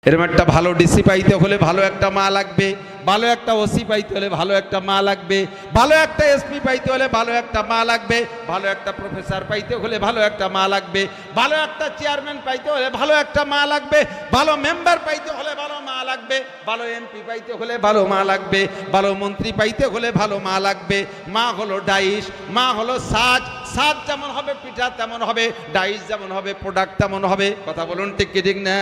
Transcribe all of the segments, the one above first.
এরকম একটা ভালো ডিসি পাইতে হলে ভালো একটা মা লাগবে, ভালো একটা ওসি পাইতে হলে ভালো একটা মা লাগবে, ভালো একটা এসপি পাইতে হলে ভালো একটা মা লাগবে, ভালো একটা প্রফেসর পাইতে হলে ভালো একটা মা লাগবে, ভালো একটা চেয়ারম্যান পাইতে হলে ভালো একটা মা লাগবে, ভালো মেম্বার পাইতে হলে ভালো মা লাগবে, ভালো এমপি পাইতে হলে ভালো মা লাগবে, ভালো মন্ত্রী পাইতে হলে ভালো মা লাগবে। মা হলো ডাইস, মা হলো সাজ, সাজ যেমন হবে পিঠা তেমন হবে, ডাইস যেমন হবে প্রোডাক্ট তেমন হবে। কথা বলুন ঠিক কি ঠিক না?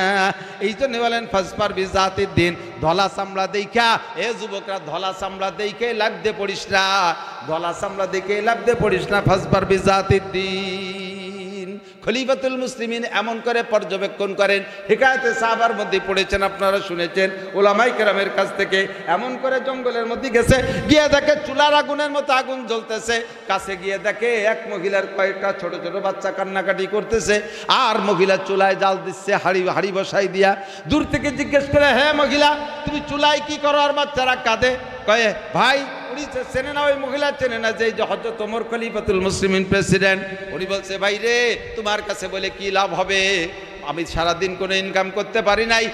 এই জন্য বলেন ফাসপার বিজাতির দিন, ধলা চামড়া দেখা এ যুবকরা ধলা চামড়া দেখে লাগতে পড়িস না, ধলা চামড়া দেখে লাগতে পড়িস না, ফাসপার বিজাতির দিন। খলিফাতুল মুসলিমিন এমন করে পর্যবেক্ষণ করেন, হিকায়াতে সাহাবার মধ্যে পড়েছেন, আপনারা শুনেছেন ওলামায়ে কেরামের কাছ থেকে। এমন করে জঙ্গলের মধ্যে গেছে, গিয়ে দেখে চুলার আগুনের মতো আগুন জ্বলতেছে, কাছে গিয়ে দেখে এক মহিলার কয়েকটা ছোট ছোট বাচ্চা কান্নাকাটি করতেছে, আর মহিলা চুলায় জাল দিচ্ছে হাড়ি বসাই দিয়া। দূর থেকে জিজ্ঞেস করে, হ্যাঁ মহিলা তুমি চুলায় কি করো আর বাচ্চারা কাঁদে? কয়ে ভাই উনি চেনে না, ওই মহিলা চেনে না যে হযরত ওমর খলিফাতুল মুসলিমিন প্রেসিডেন্ট। উনি বলছে ভাই রে তোমার কাছে বলে কি লাভ হবে, আমি সারাদিন কোনো ইনকাম করতে পারি নাই,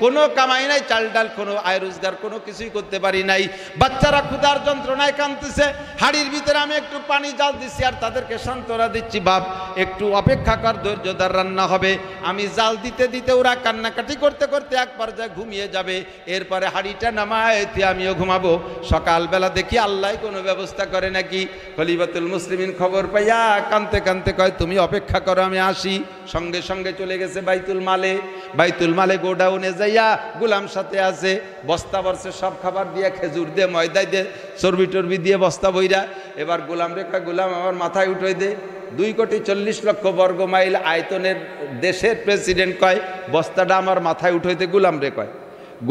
কোনো কামাই নাই, চাল ডাল কোনো আয় রোজগার কোনো কিছুই করতে পারি নাই, বাচ্চারা ক্ষুধার যন্ত্রণায় কাঁদতেছে, হাড়ির ভিতরে আমি একটু পানি জাল দিচ্ছি আর তাদেরকে সান্ত্বনা দিচ্ছি, বাপ একটু অপেক্ষা কর, ধৈর্যদার রান্না হবে। আমি জাল দিতে দিতে ওরা কান্নাকাটি করতে করতে এক পর্যায়ে ঘুমিয়ে যাবে, এরপরে হাড়িটা নামায় আমিও ঘুমাবো। সকালবেলা দেখি আল্লাহ কোনো ব্যবস্থা করে নাকি। খলিফাতুল মুসলিমিন খবর পাইয়া কানতে কানতে কয় তুমি অপেক্ষা করো আমি আসি। সঙ্গে সঙ্গে চলে গেছে বাইতুল মালে, বাইতুল মালে গোডাউনে যাইয়া গোলাম সাথে আছে, বস্তা ভরছে সব খাবার দিয়ে, খেজুর দিয়ে, ময়দা দিয়ে, চর্বি টর্বি দিয়ে বস্তা বইরা। এবার গোলাম রেখা গোলাম আমার মাথায় উঠে দে, 2,40,00,000 বর্গ মাইল আয়তনের দেশের প্রেসিডেন্ট কয় বস্তাটা আমার মাথায় উঠাইতে গোলাম রে কয়।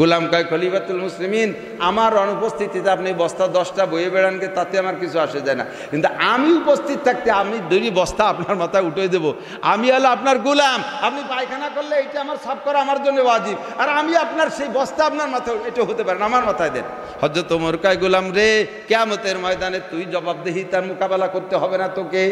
গোলাম কয় খলিফাতুল মুসলিমিন আমার অনুপস্থিতিতে আপনি বস্তা 10টা বয়ে বেড়ানকে তাতে আমার কিছু আসে যায় না, কিন্তু আমি উপস্থিত থাকতে আমি 2 বস্তা আপনার মাথায় উঠে দেবো। আমি হলো আপনার গোলাম, আপনি পায়খানা করলে এটা আমার সাফ করা আমার জন্য ওয়াজিব, আর আমি আপনার সেই বস্তা আপনার মাথায় এটা হতে পারে না, আমার মাথায় দেন। হযরত ওমর কয় গোলাম রে কিয়ামতের ময়দানে তুই জবাবদিহি তার মোকাবেলা করতে হবে না তোকে,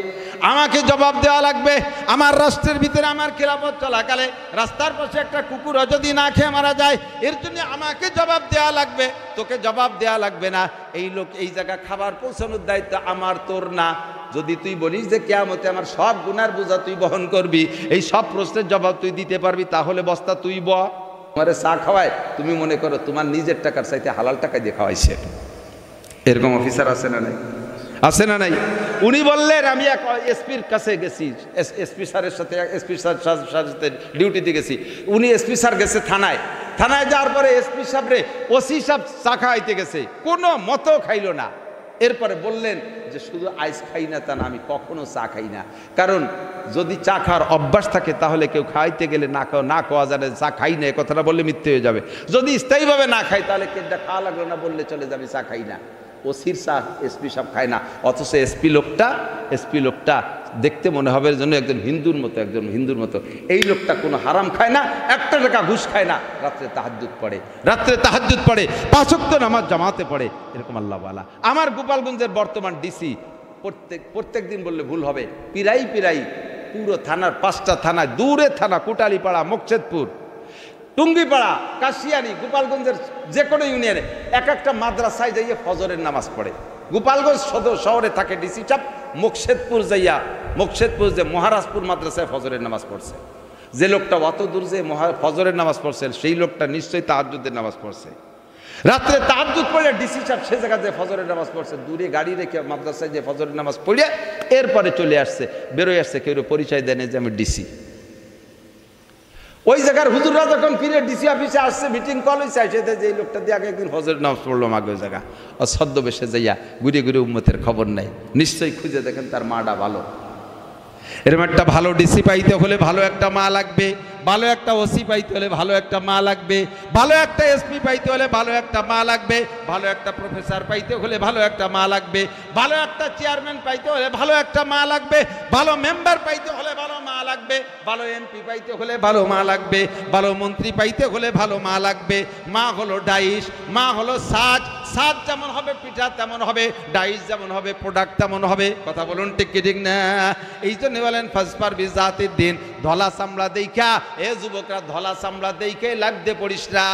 আমাকে জবাব দেওয়া লাগবে। আমার রাষ্ট্রের ভিতরে আমার খিলাফত চলাকালে রাস্তার পাশে একটা কুকুর যদি না খেয়ে মারা যায়, এর আমাকে জবাব দেওয়া লাগবে, তোকে জবাব দেওয়া লাগবে না। এই লোক এই জায়গা খাবার পৌঁছানোর দায়িত্ব আমার তোর না। যদি তুই বলিস যে কিয়ামতে আমার সব গুনার বোঝা তুই বহন করবি, এই সব প্রশ্নের জবাব তুই দিতে পারবি, তাহলে বস্তা তুই তোমারে চা খাওয়ায় তুমি মনে করো তোমার নিজের টাকার চাইতে হালাল টাকা দিয়ে খাওয়াইছে। এরকম অফিসার আছে না নাই? আছে না নাই? উনি বললেন আমি এক এসপির কাছে গেছি, এসপি স্যারের সাথে, এসপি স্যারের সাথে ডিউটিতে গেছি। উনি এসপি স্যার গেছে থানায়, থানায় যাওয়ার পরে এসপি সাহেবরে ওসি সাহেব চা খাইতে গেছে, কোনো মতো খাইলো না। এরপরে বললেন যে শুধু আইস খাই না তা না, আমি কখনো চা খাই না, কারণ যদি চা খাওয়ার অভ্যাস থাকে তাহলে কেউ খাইতে গেলে না খাওয়া যাবে, চা খাই না কথাটা বললে মিথ্যে হয়ে যাবে। যদি স্থায়ীভাবে না খাই তাহলে কেডা খাওয়া লাগলো না বললে চলে যাবে চা খাই না। ওসির চা এসপি সাহেব খায় না, অথচ এসপি লোকটা দেখতে মনে হবে জন্য একজন হিন্দুর মতো। এই লোকটা কোনো হারাম খায় না, 1 টাকা ঘুষ খায় না, রাত্রে তাহাজ্জুদ পড়ে, 5 ওয়াক্ত নামাজ জামাতে পড়ে, এরকম আল্লাহওয়ালা। আমার গোপালগঞ্জের বর্তমান ডিসি প্রত্যেক দিন বললে ভুল হবে, পিরাই পুরো থানার 5টা থানা, দূরে থানা, কোটালীপাড়া, মোকশেদপুর, টুঙ্গিপাড়া, কাশিয়ানি, গোপালগঞ্জের যে কোনো ইউনিয়নে এক একটা মাদ্রাসায় যাইয়ে ফজরের নামাজ পড়ে। গোপালগঞ্জ সদর শহরে থাকে ডিসি সাহেব, মোকশেদপুর যে মহারাজপুর মাদ্রাসায় ফজরের নামাজ পড়ছে। যে লোকটা অত দূর যে ফজরের নামাজ পড়ছে সেই লোকটা নিশ্চয়ই তাহাজ্জুদের নামাজ পড়ছে। রাত্রে তাহাজ্জুদ পড়ে ডিসি সাহেব সে জায়গায় যে ফজরের নামাজ পড়ছে, দূরে গাড়ি রেখে মাদ্রাসায় যে ফজরের নামাজ পড়ে এরপরে চলে আসছে, বেরোয় আসছে, কেউ পরিচয় দেয় যে আমি ডিসি। ওই জায়গার হুজুররা যখন ফিরে ডিসি অফিসে আসছে, মিটিং কল হয়েছে, সেটা যে লোকটা দিয়ে আগে একদিন ফজরের নামাজ পড়লো আগে ওই জায়গা, ও ছদ্মবেশে যাইয়া ঘুরে উম্মতের খবর নাই, নিশ্চয়ই খুঁজে দেখেন তার মাটা ভালো। এরকম একটা ভালো ডিসি পাইতে হলে ভালো একটা মা লাগবে, ভালো একটা ওসি পাইতে হলে ভালো একটা মা লাগবে, ভালো একটা এসপি পাইতে হলে ভালো একটা মা লাগবে, ভালো একটা প্রফেসর পাইতে হলে ভালো একটা মা লাগবে, ভালো একটা চেয়ারম্যান পাইতে হলে ভালো একটা মা লাগবে, ভালো মেম্বার পাইতে হলে ভালো মা লাগবে, ভালো এমপি পাইতে হলে ভালো মা লাগবে, ভালো মন্ত্রী পাইতে হলে ভালো মা লাগবে। মা হলো ডাইস, মা হলো সাজ, সাজ যেমন হবে পিঠা তেমন হবে, ডাইস যেমন হবে প্রোডাক্ট তেমন হবে। কথা বলুন ঠিক কি ঠিক না? এই জন্য বলেন ফাসফার বিজাতির দিন, ধলা চামড়া দেখা এ যুবকরা ধলা চামড়া দেখে লাভ দে পড়িস না,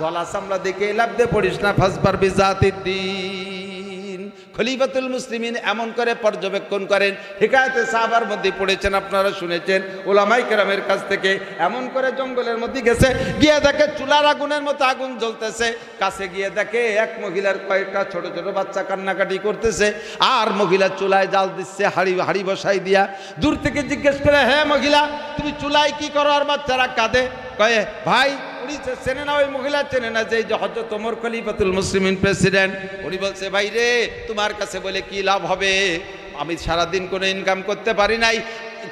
ধলা চামড়া দেখে লাভ দে পড়িস না, ফাসফার বিজাতির দিন। খলিফাতুল মুসলিমিন এমন করে পর্যবেক্ষণ করেন, হিকায়াতে সাহাবার মধ্যে পড়েছেন, আপনারা শুনেছেন ওলামায়ে কেরামের কাছ থেকে। এমন করে জঙ্গলের মধ্যে গেছে, গিয়ে দেখে চুলার আগুনের মতো আগুন জ্বলতেছে, কাছে গিয়ে দেখে এক মহিলার কয়েকটা ছোট ছোট বাচ্চা কান্নাকাটি করতেছে, আর মহিলা চুলায় জাল দিচ্ছে, হাড়ি বসাই দিয়া। দূর থেকে জিজ্ঞেস করে, হ্যাঁ মহিলা তুমি চুলায় কি করো আর বাচ্চারা কাঁদে? কয়ে ভাই উনি চেনে না, ওই মহিলা চেনে না যে হযরত ওমর খলিফাতুল মুসলিমিন প্রেসিডেন্ট। উনি বলছে ভাই রে তোমার কাছে বলে কি লাভ হবে, আমি সারাদিন কোনো ইনকাম করতে পারি নাই,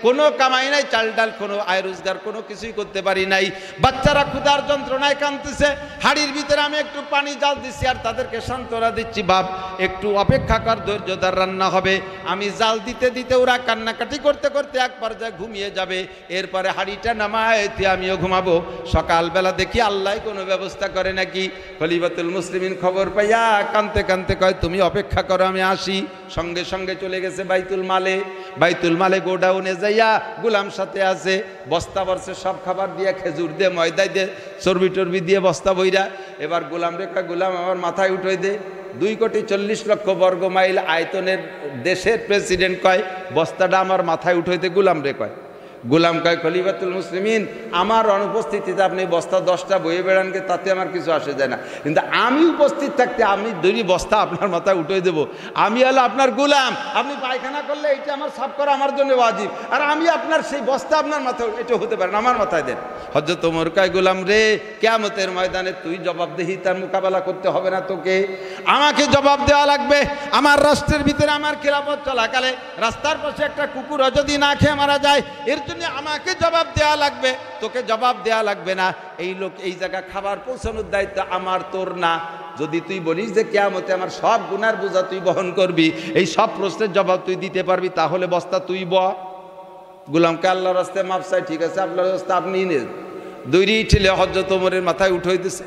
কোনো কামাই নাই, চাল ডাল কোনো আয় রোজগার কোনো কিছুই করতে পারি নাই, বাচ্চারা ক্ষুধার যন্ত্রণায় কাঁদতেছে, হাড়ির ভিতরে আমি একটু পানি জাল দিচ্ছি আর তাদেরকে সান্ত্বনা দিচ্ছি, বাপ একটু অপেক্ষা কর, ধৈর্যদার রান্না হবে। আমি জাল দিতে দিতে ওরা কান্নাকাটি করতে করতে এক পর্যায়ে ঘুমিয়ে যাবে, এরপরে হাড়িটা নামায় আমিও ঘুমাবো। সকালবেলা দেখি আল্লাহ কোনো ব্যবস্থা করে নাকি। খলিফাতুল মুসলিমিন খবর পাইয়া কানতে কানতে কয় তুমি অপেক্ষা করো আমি আসি। সঙ্গে সঙ্গে চলে গেছে বাইতুল মালে, বাইতুল মালে গোডাউনে যাইয়া গোলাম সাথে আছে, বস্তা ভরছে সব খাবার দিয়ে, খেজুর দিয়ে, ময়দা দিয়ে, চর্বি টর্বি দিয়ে বস্তা বইরা। এবার গোলাম রেখা, গোলাম আমার মাথায় উঠে দে, 2,40,00,000 বর্গ মাইল আয়তনের দেশের প্রেসিডেন্ট কয় বস্তাটা আমার মাথায় উঠে দে। গোলাম রে কয়, গোলাম কয় খলিফাতুল মুসলিমিন আমার অনুপস্থিতিতে আপনি বস্তা 10টা বয়ে বেড়ানকে তাতে আমার কিছু আসে যায় না, কিন্তু আমি উপস্থিত থাকতে আমি 2 বস্তা আপনার মাথায় উঠে দেবো। আমি হলো আপনার গোলাম, আপনি পায়খানা করলে এটা আমার সাফ করা আমার জন্য ওয়াজিব, আর আমি আপনার সেই বস্তা আপনার মাথায়, এটা হতে পারে না, আমার মাথায় দেন। হযরত ওমর কয় গোলাম রে কিয়ামতের ময়দানে তুই জবাবদিহি তার মোকাবেলা করতে হবে না তোকে, আমাকে জবাব দেওয়া লাগবে। আমার রাষ্ট্রের ভিতরে আমার খিলাফত চলাকালে রাস্তার পাশে একটা কুকুর যদি না খেয়ে মারা যায়, এর জন্য আমাকে জবাব দেওয়া লাগবে, তোকে জবাব দেওয়া লাগবে না। এই লোক এই জায়গা খাবার পৌঁছানোর দায়িত্ব আমার তোর না। যদি তুই বলিস যে কিয়ামতে আমার সব গুনার বোঝা তুই বহন করবি, এই সব প্রশ্নের জবাব তুই দিতে পারবি, তাহলে বস্তা তুই ব। গোলামকে আল্লাহর রাস্তায় মাপ চাই, ঠিক আছে আল্লাহর রাস্তা আপনি নেন। 2 ঠেলে হযরত ওমরের মাথায় উঠাই দিছে।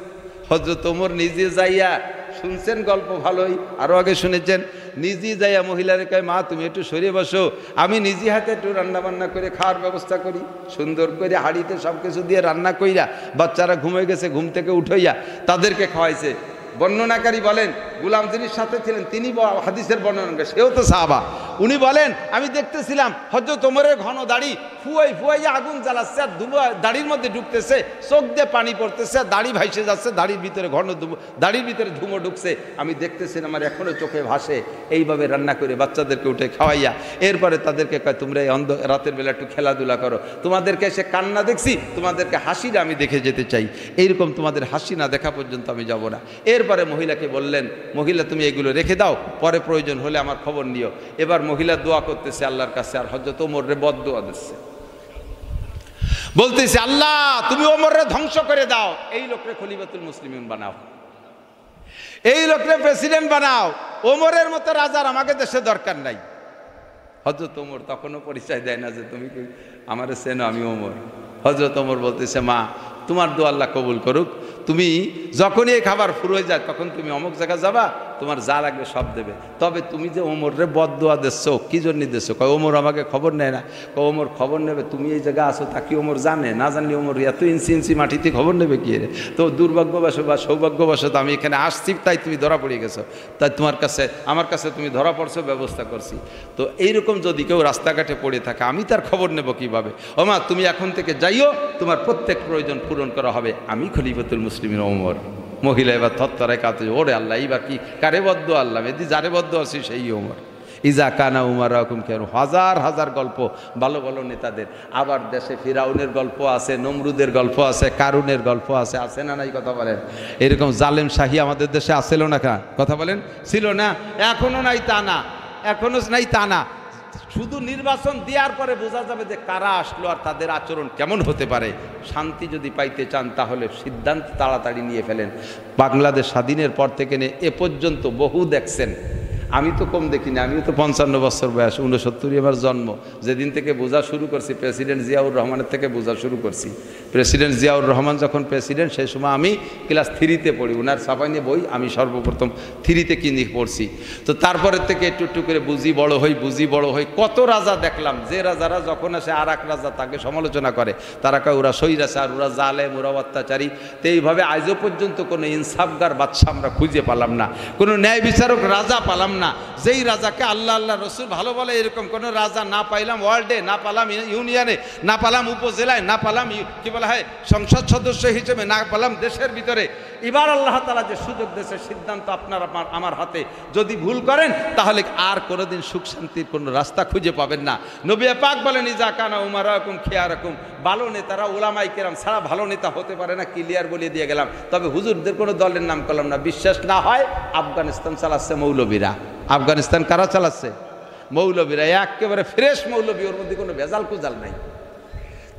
হযরত ওমর নিজে যাইয়া, শুনছেন গল্প ভালোই, আরও আগে শুনেছেন, নিজে যাইয়া মহিলারে কয় মা তুমি একটু সরিয়ে বসো, আমি নিজে হাতে একটু রান্না বান্না করে খাওয়ার ব্যবস্থা করি। সুন্দর করে হাঁড়িতে সব কিছু দিয়ে রান্না কইরা, বাচ্চারা ঘুমিয়ে গেছে, ঘুম থেকে উঠাইয়া তাদেরকে খাওয়াইছে। বর্ণনাকারী বলেন গোলাম যিনি সাথে ছিলেন তিনি হাদিসের বর্ণনা, সেও তো সাহাবা। উনি বলেন আমি দেখতেছিলাম হযরত ওমরের ঘন দাড়ি ফুয়াইয়া আগুন জ্বালাচ্ছে, আর দাড়ির মধ্যে ঢুকতেছে, চোখ দিয়ে পানি পড়তেছে, দাড়ি ভাইসে যাচ্ছে, দাড়ির ভিতরে দাড়ির ভিতরে ধুমো ঢুকছে। আমি দেখতেছিলাম, আমার এখনো চোখে ভাসে। এইভাবে রান্না করে বাচ্চাদেরকে উঠে খাওয়াইয়া এরপরে তাদেরকে কয় তোমরা এই রাতের বেলা একটু খেলাধুলা করো, তোমাদেরকে এসে কান্না দেখছি, তোমাদেরকে হাসিটা আমি দেখে যেতে চাই, এইরকম তোমাদের হাসি না দেখা পর্যন্ত আমি যাব না। এরপরে মহিলাকে বললেন মহিলা তুমি এগুলো রেখে দাও, পরে প্রয়োজন হলে আমার খবর নিও। এবার মহিলা দোয়া করতেছে আল্লাহর কাছে, আর হযরত ওমরে বদদোয়া দিচ্ছে, বলতেছে আল্লাহ তুমি ওমরে ধ্বংস করে দাও, এই লোকরে খলিফাতুল মুসলিমিন বানাও, এই লোকরে প্রেসিডেন্ট বানাও, ওমরের মতো রাজার আমাকে দেশে দরকার নাই। হযরত ওমর তখনও পরিচয় দেয় না যে তুমি কি আমারে চেনো, আমি ওমর। হযরত ওমর বলতেছে মা তোমার দোয়া আল্লাহ কবুল করুক, তুমি যখনই এই খাবার ফুরোয় যায় তখন তুমি অমুক জায়গায় যাবা, তোমার যা লাগবে সব দেবে, তবে তুমি যে ওমরে বদদোয়া দিচ্ছ কি জন্য দিচ্ছ? কয় ওমর আমাকে খবর নেয় না। কয় ওমর খবর নেবে, তুমি এই জায়গায় আসো তা কি ওমর জানে? না জানলে ওমর এত ইঞ্চি মাটিতে খবর নেবে কি রে? তো দুর্ভাগ্যবশ বা সৌভাগ্যবশত আমি এখানে আসছি, তাই তুমি ধরা পড়ে গেছো, তাই তোমার কাছে আমার কাছে তুমি ধরা পড়ছো, ব্যবস্থা করছি। তো এইরকম যদি কেউ রাস্তাঘাটে পড়ে থাকে আমি তার খবর নেব কিভাবে? ও মা তুমি এখন থেকে যাইও, তোমার প্রত্যেক প্রয়োজন পূরণ করা হবে, আমি খলিফাতুল মুসলিমিন ওমর। মহিলা এবার থরথরায় কাঁদছে, ওরে আল্লাহ এইবার কি কারে বদ্ধ আল্লাহ, এদি যারে বদ্ধ আছি সেই ওমর। ইজা কানা উমার রকম কেন হাজার হাজার গল্প ভালো ভালো নেতাদের। আবার দেশে ফিরাউনের গল্প আছে, নমরুদের গল্প আছে, কারুনের গল্প আছে, আছে না নাই কথা বলেন? এরকম জালেম শাহী আমাদের দেশে আসছিল না, কথা বলেন ছিল না? এখনো নাই তা না, এখনো নাই তা না, শুধু নির্বাচন দেওয়ার পরে বোঝা যাবে যে কারা আসলো আর তাদের আচরণ কেমন হতে পারে। শান্তি যদি পাইতে চান তাহলে সিদ্ধান্ত তাড়াতাড়ি নিয়ে ফেলেন। বাংলাদেশ স্বাধীনের পর থেকে এ পর্যন্ত বহু দেখছেন, আমি তো কম দেখিনি, আমিও তো 55 বছর বয়স, 69 আমার জন্ম। যেদিন থেকে বোঝা শুরু করছি প্রেসিডেন্ট জিয়াউর রহমানের থেকে বোঝা শুরু করছি। প্রেসিডেন্ট জিয়াউর রহমান যখন প্রেসিডেন্ট, সেই সময় আমি ক্লাস 3-তে পড়ি। ওনার ছাপাইনি বই আমি সর্বপ্রথম 3-তে কিনে পড়ছি। তো তারপরের থেকে একটু একটু করে বুঝি বড় হই। কত রাজা দেখলাম, যে রাজারা যখন আসে আর এক রাজা তাকে সমালোচনা করে, তারা কয় ওরা স্বৈরাচার, ওরা জালেম, ওরা অত্যাচারী। তো এইভাবে আজও পর্যন্ত কোনো ইনসাফগার বাদশা আমরা খুঁজে পেলাম না, কোনো ন্যায় বিচারক রাজা পেলাম না, যেই রাজাকে আল্লাহ আল্লাহ রসুল ভালো বলে। এরকম কোনো রাজা না পাইলাম ওয়ার্ল্ডে, না পালাম ইউনিয়নে, না পালাম উপজেলায়, না পালাম কি বলা হয় সংসদ সদস্য হিসেবে, না পালাম দেশের ভিতরে। এবার আল্লাহ তাআলা যে সুযোগ দিয়েছে, সিদ্ধান্ত আপনার আমার হাতে। যদি ভুল করেন তাহলে আর কোনোদিন সুখ শান্তির কোনো রাস্তা খুঁজে পাবেন না। নবী পাক বলেন ইজা কানা উমারাকুম খিয়ারাকুম, ভালো নেতারা উলামায়ে কেরাম ছাড়া ভালো নেতা হতে পারে না, ক্লিয়ার বলে দিয়ে গেলাম। তবে হুজুরদের কোনো দলের নাম করলাম না। বিশ্বাস না হয়, আফগানিস্তান চালাচ্ছে মৌলবীরা। আফগানিস্তান কারা চালাচ্ছে? মৌলবীরা, একেবারে ফ্রেশ মৌলবী, ওর মধ্যে কোনো ভেজাল কুজাল নাই।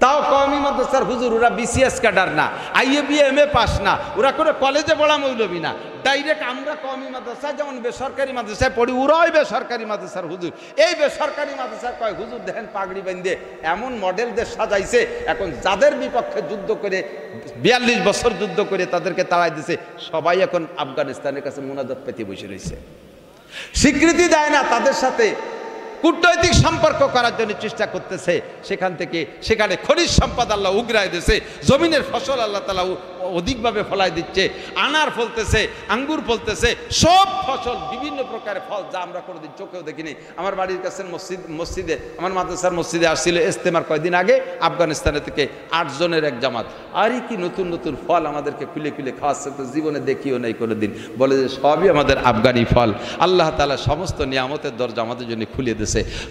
তাও কওমি মাদ্রাসার হুজুর, ওরা বিসিএস ক্যাডার না, আইএবি এমএ পাস না, ওরা কোনো কলেজে পড়া মৌলবী না। ডাইরেক্ট আমরা কওমি মাদ্রাসায় যেমন বেসরকারি মাদ্রাসায় পড়ি, ওরাই বেসরকারি মাদ্রাসার হুজুর। এই বেসরকারি মাদ্রাসার কয় হুজুর দেখেন পাগড়ি বাঁধে এমন মডেল দেশ সাজাইছে, এখন যাদের বিপক্ষে যুদ্ধ করে 42 বছর যুদ্ধ করে তাদেরকে তাড়াই দিছে, সবাই এখন আফগানিস্তানের কাছে মুনাজাত পেতে বসে রয়েছে। স্বীকৃতি দেয় না, তাদের সাথে কূটনৈতিক সম্পর্ক করার জন্য চেষ্টা করতেছে। সেখানে খনিজ সম্পদ আল্লাহ উগরায় দিয়েছে, জমিনের ফসল আল্লাহ তাআলা অধিকভাবে ফলায় দিচ্ছে, আনার ফলতেছে, আঙ্গুর ফলতেছে, সব ফসল বিভিন্ন প্রকারের ফল যা আমরা কোনোদিন চোখেও দেখিনি। আমার বাড়ির কাছে মসজিদে, আমার মাদ্রাসার মসজিদে আসছিল ইস্তেমার কয়েকদিন আগে আফগানিস্তানের থেকে 8 জনের এক জামাত। আরই কি নতুন নতুন ফল আমাদেরকে খুলে খাওয়াচ্ছে, তো জীবনে দেখিও নাই কোনোদিন। বলে যে সবই আমাদের আফগানি ফল। আল্লাহ তাআলা সমস্ত নিয়ামতের দরজা আমাদের জন্য খুলে দিয়েছে।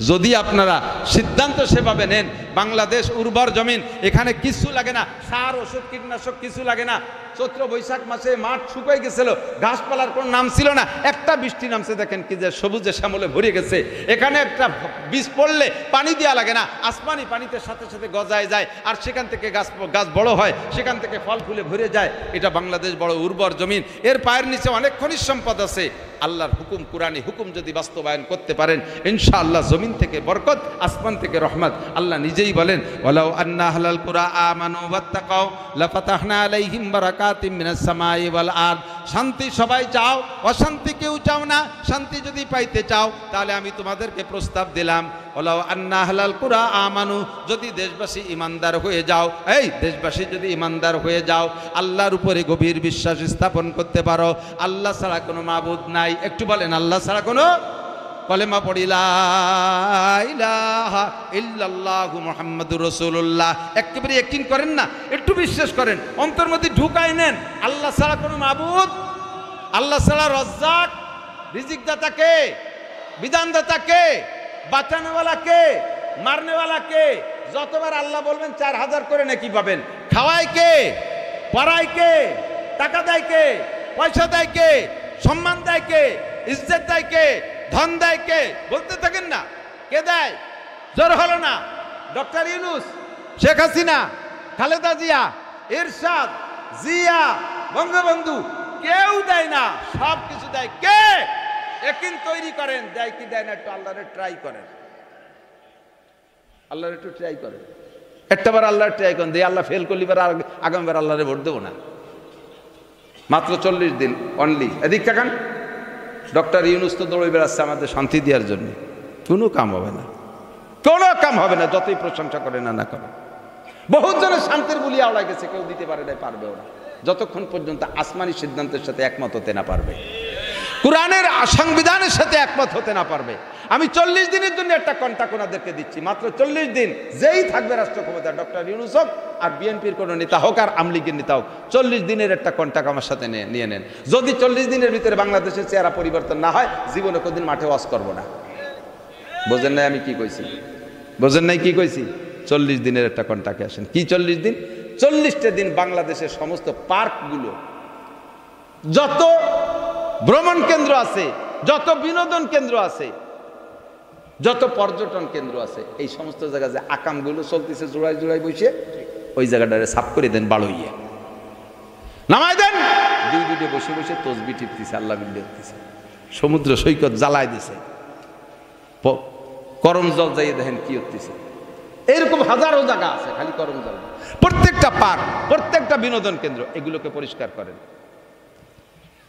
যদি আপনারা সিদ্ধান্ত সেভাবে নেন, বাংলাদেশ উর্বর জমিন, এখানে কিছু লাগে না, সার ওষুধ কীটনাশক কিছু লাগে না। চৈত্র বৈশাখ মাসে মাঠ শুকিয়ে গেছিল, ঘাসপালার কোনো নাম ছিল না, একটা বৃষ্টি নামছে দেখেন কি যে সবুজে শ্যামলে ভরে গেছে। এখানে একটা বীজ পড়লে পানি দেওয়া লাগে না, আসমানি পানিতে সাথে সাথে গজায় যায়, আর সেখান থেকে গাছ বড় হয়, সেখান থেকে ফল ফুলে ভরে যায়। এটা বাংলাদেশ বড় উর্বর জমিন। এর পায়ের নিচে অনেক খনিজ সম্পদ আছে। আল্লাহর হুকুম, কুরআনী হুকুম যদি বাস্তবায়ন করতে পারেন, ইনশাআল্লাহ জমিন থেকে বরকত, আসমান থেকে রহমত। আল্লাহ নিজেই বলেন, ওয়ালাউ আন্না আহলাল কুরা আমানু ওয়াত্তাকাউ লাফাতাহনা আলাইহিম বারাকাতিম মিনাস সামাই ওয়াল আরদ। শান্তি সবাই চাও, অশান্তি কেউ চাও না। শান্তি যদি পাইতে চাও তাহলে আমি তোমাদেরকে প্রস্তাব দিলাম, ওয়ালাউ আন্না আহলাল কুরা আমানু, যদি দেশবাসী ইমানদার হয়ে যাও, এই দেশবাসী যদি ইমানদার হয়ে যাও, আল্লাহর উপরে গভীর বিশ্বাস স্থাপন করতে পারো, আল্লাহ ছাড়া কোনো মাবুদ নাই। একটু বলেন আল্লাহ ছাড়া কোনো, কলেমা পড়ি লা ইলাহা ইল্লাল্লাহু মুহাম্মাদুর রাসূলুল্লাহ। একেবারে ইয়াকিন করেন না, একটু বিশ্বাস করেন, অন্তর মধ্যে ঢুকাই নেন। আল্লাহ ছাড়া কোনো মাবুদ, আল্লাহ ছাড়া রজ্জাক, রিজিক দাতা কে, বিধান দাতা কে, বাঁচানোওয়ালা কে, মারনেওয়ালা কে। যতবার আল্লাহ বলবেন 4000 করে নাকি পাবেন। খাওয়ায় কে, পড়ায় কে, টাকা দেয় কে, পয়সা দেয় কে, সম্মান দেয় কে, ইজ্জত দেয় কে, ধন দেয় কে, বলতে থাকেন না। কে দেয়? জোর হলো না। ডক্টর ইউনূস, শেখ হাসিনা, খালেদা জিয়া, এরশাদ, জিয়া, বঙ্গবন্ধু, কেউ দেয় না, সব কিছু দেয় কে? একিন তৈরি করেন, দেয় কি দেয় না একটু আল্লাহরে ট্রাই করেন। আল্লাহর একটু ট্রাই করেন, একটাবার আল্লাহর ট্রাই করেন, দিয়ে আল্লাহ ফেল করলি আগামীবার আল্লাহরে ভোট দেবো না। মাত্র 40 দিন অনলি। এদিক তাকান, ডক্টর ইউনূস তো দৌড়ে বেড়াচ্ছে আমাদের শান্তি দেওয়ার জন্য। কোনো কাম হবে না, কোনো কাম হবে না, যতই প্রশংসা করে না করে। বহুত জনের শান্তির বলি আওড়া গেছে, কেউ দিতে পারে না, পারবেও না, যতক্ষণ পর্যন্ত আসমানি সিদ্ধান্তের সাথে একমত হতে না পারবে, কোরআনের সংবিধানের সাথে একমত হতে না পারবে। আমি 40 দিনের জন্য একটা কন্ট্রাক্ট ওনাদেরকে দিচ্ছি, মাত্র 40 দিন। যেই থাকবে রাষ্ট্র ক্ষমতা, ডক্টর ইউনূস হোক আর বিএনপির কোনো নেতা হোক আর আওয়ামী লীগের নেতা হোক, 40 দিনের একটা কন্ট্রাক্ট আমার সাথে নিয়ে নেন। যদি 40 দিনের ভিতরে বাংলাদেশের চেহারা পরিবর্তন না হয়, জীবনে কোনদিন মাঠে ওয়াজ করবো না। বোঝেন নাই আমি কি কইছি? বোঝেন নাই কি কইছি? 40 দিনের একটা কন্ট্রাক্টে আসেন। কি 40 দিন? 40টা দিন বাংলাদেশের সমস্ত পার্কগুলো, যত ভ্রমণ কেন্দ্র আছে, যত বিনোদন কেন্দ্র আছে, যত পর্যটন কেন্দ্র আছে, এই সমস্ত জায়গায় যে আকামগুলো চলতেছে জোড়ায় জোড়ায় বসে, ওই জায়গাটারে সাফ করে দেন, বাড়ইয়ে নামাই দেন। দুই বসে বসে তসবি টিপতেছে, আল্লাহ বিল্লাহ করতেছে। সমুদ্র সৈকত জ্বালায় দিছে, করম জল যাইয়ে দেখেন কি হচ্ছে। এরকম হাজারো জায়গা আছে খালি করম জল। প্রত্যেকটা পার্ক, প্রত্যেকটা বিনোদন কেন্দ্র, এগুলোকে পরিষ্কার করেন,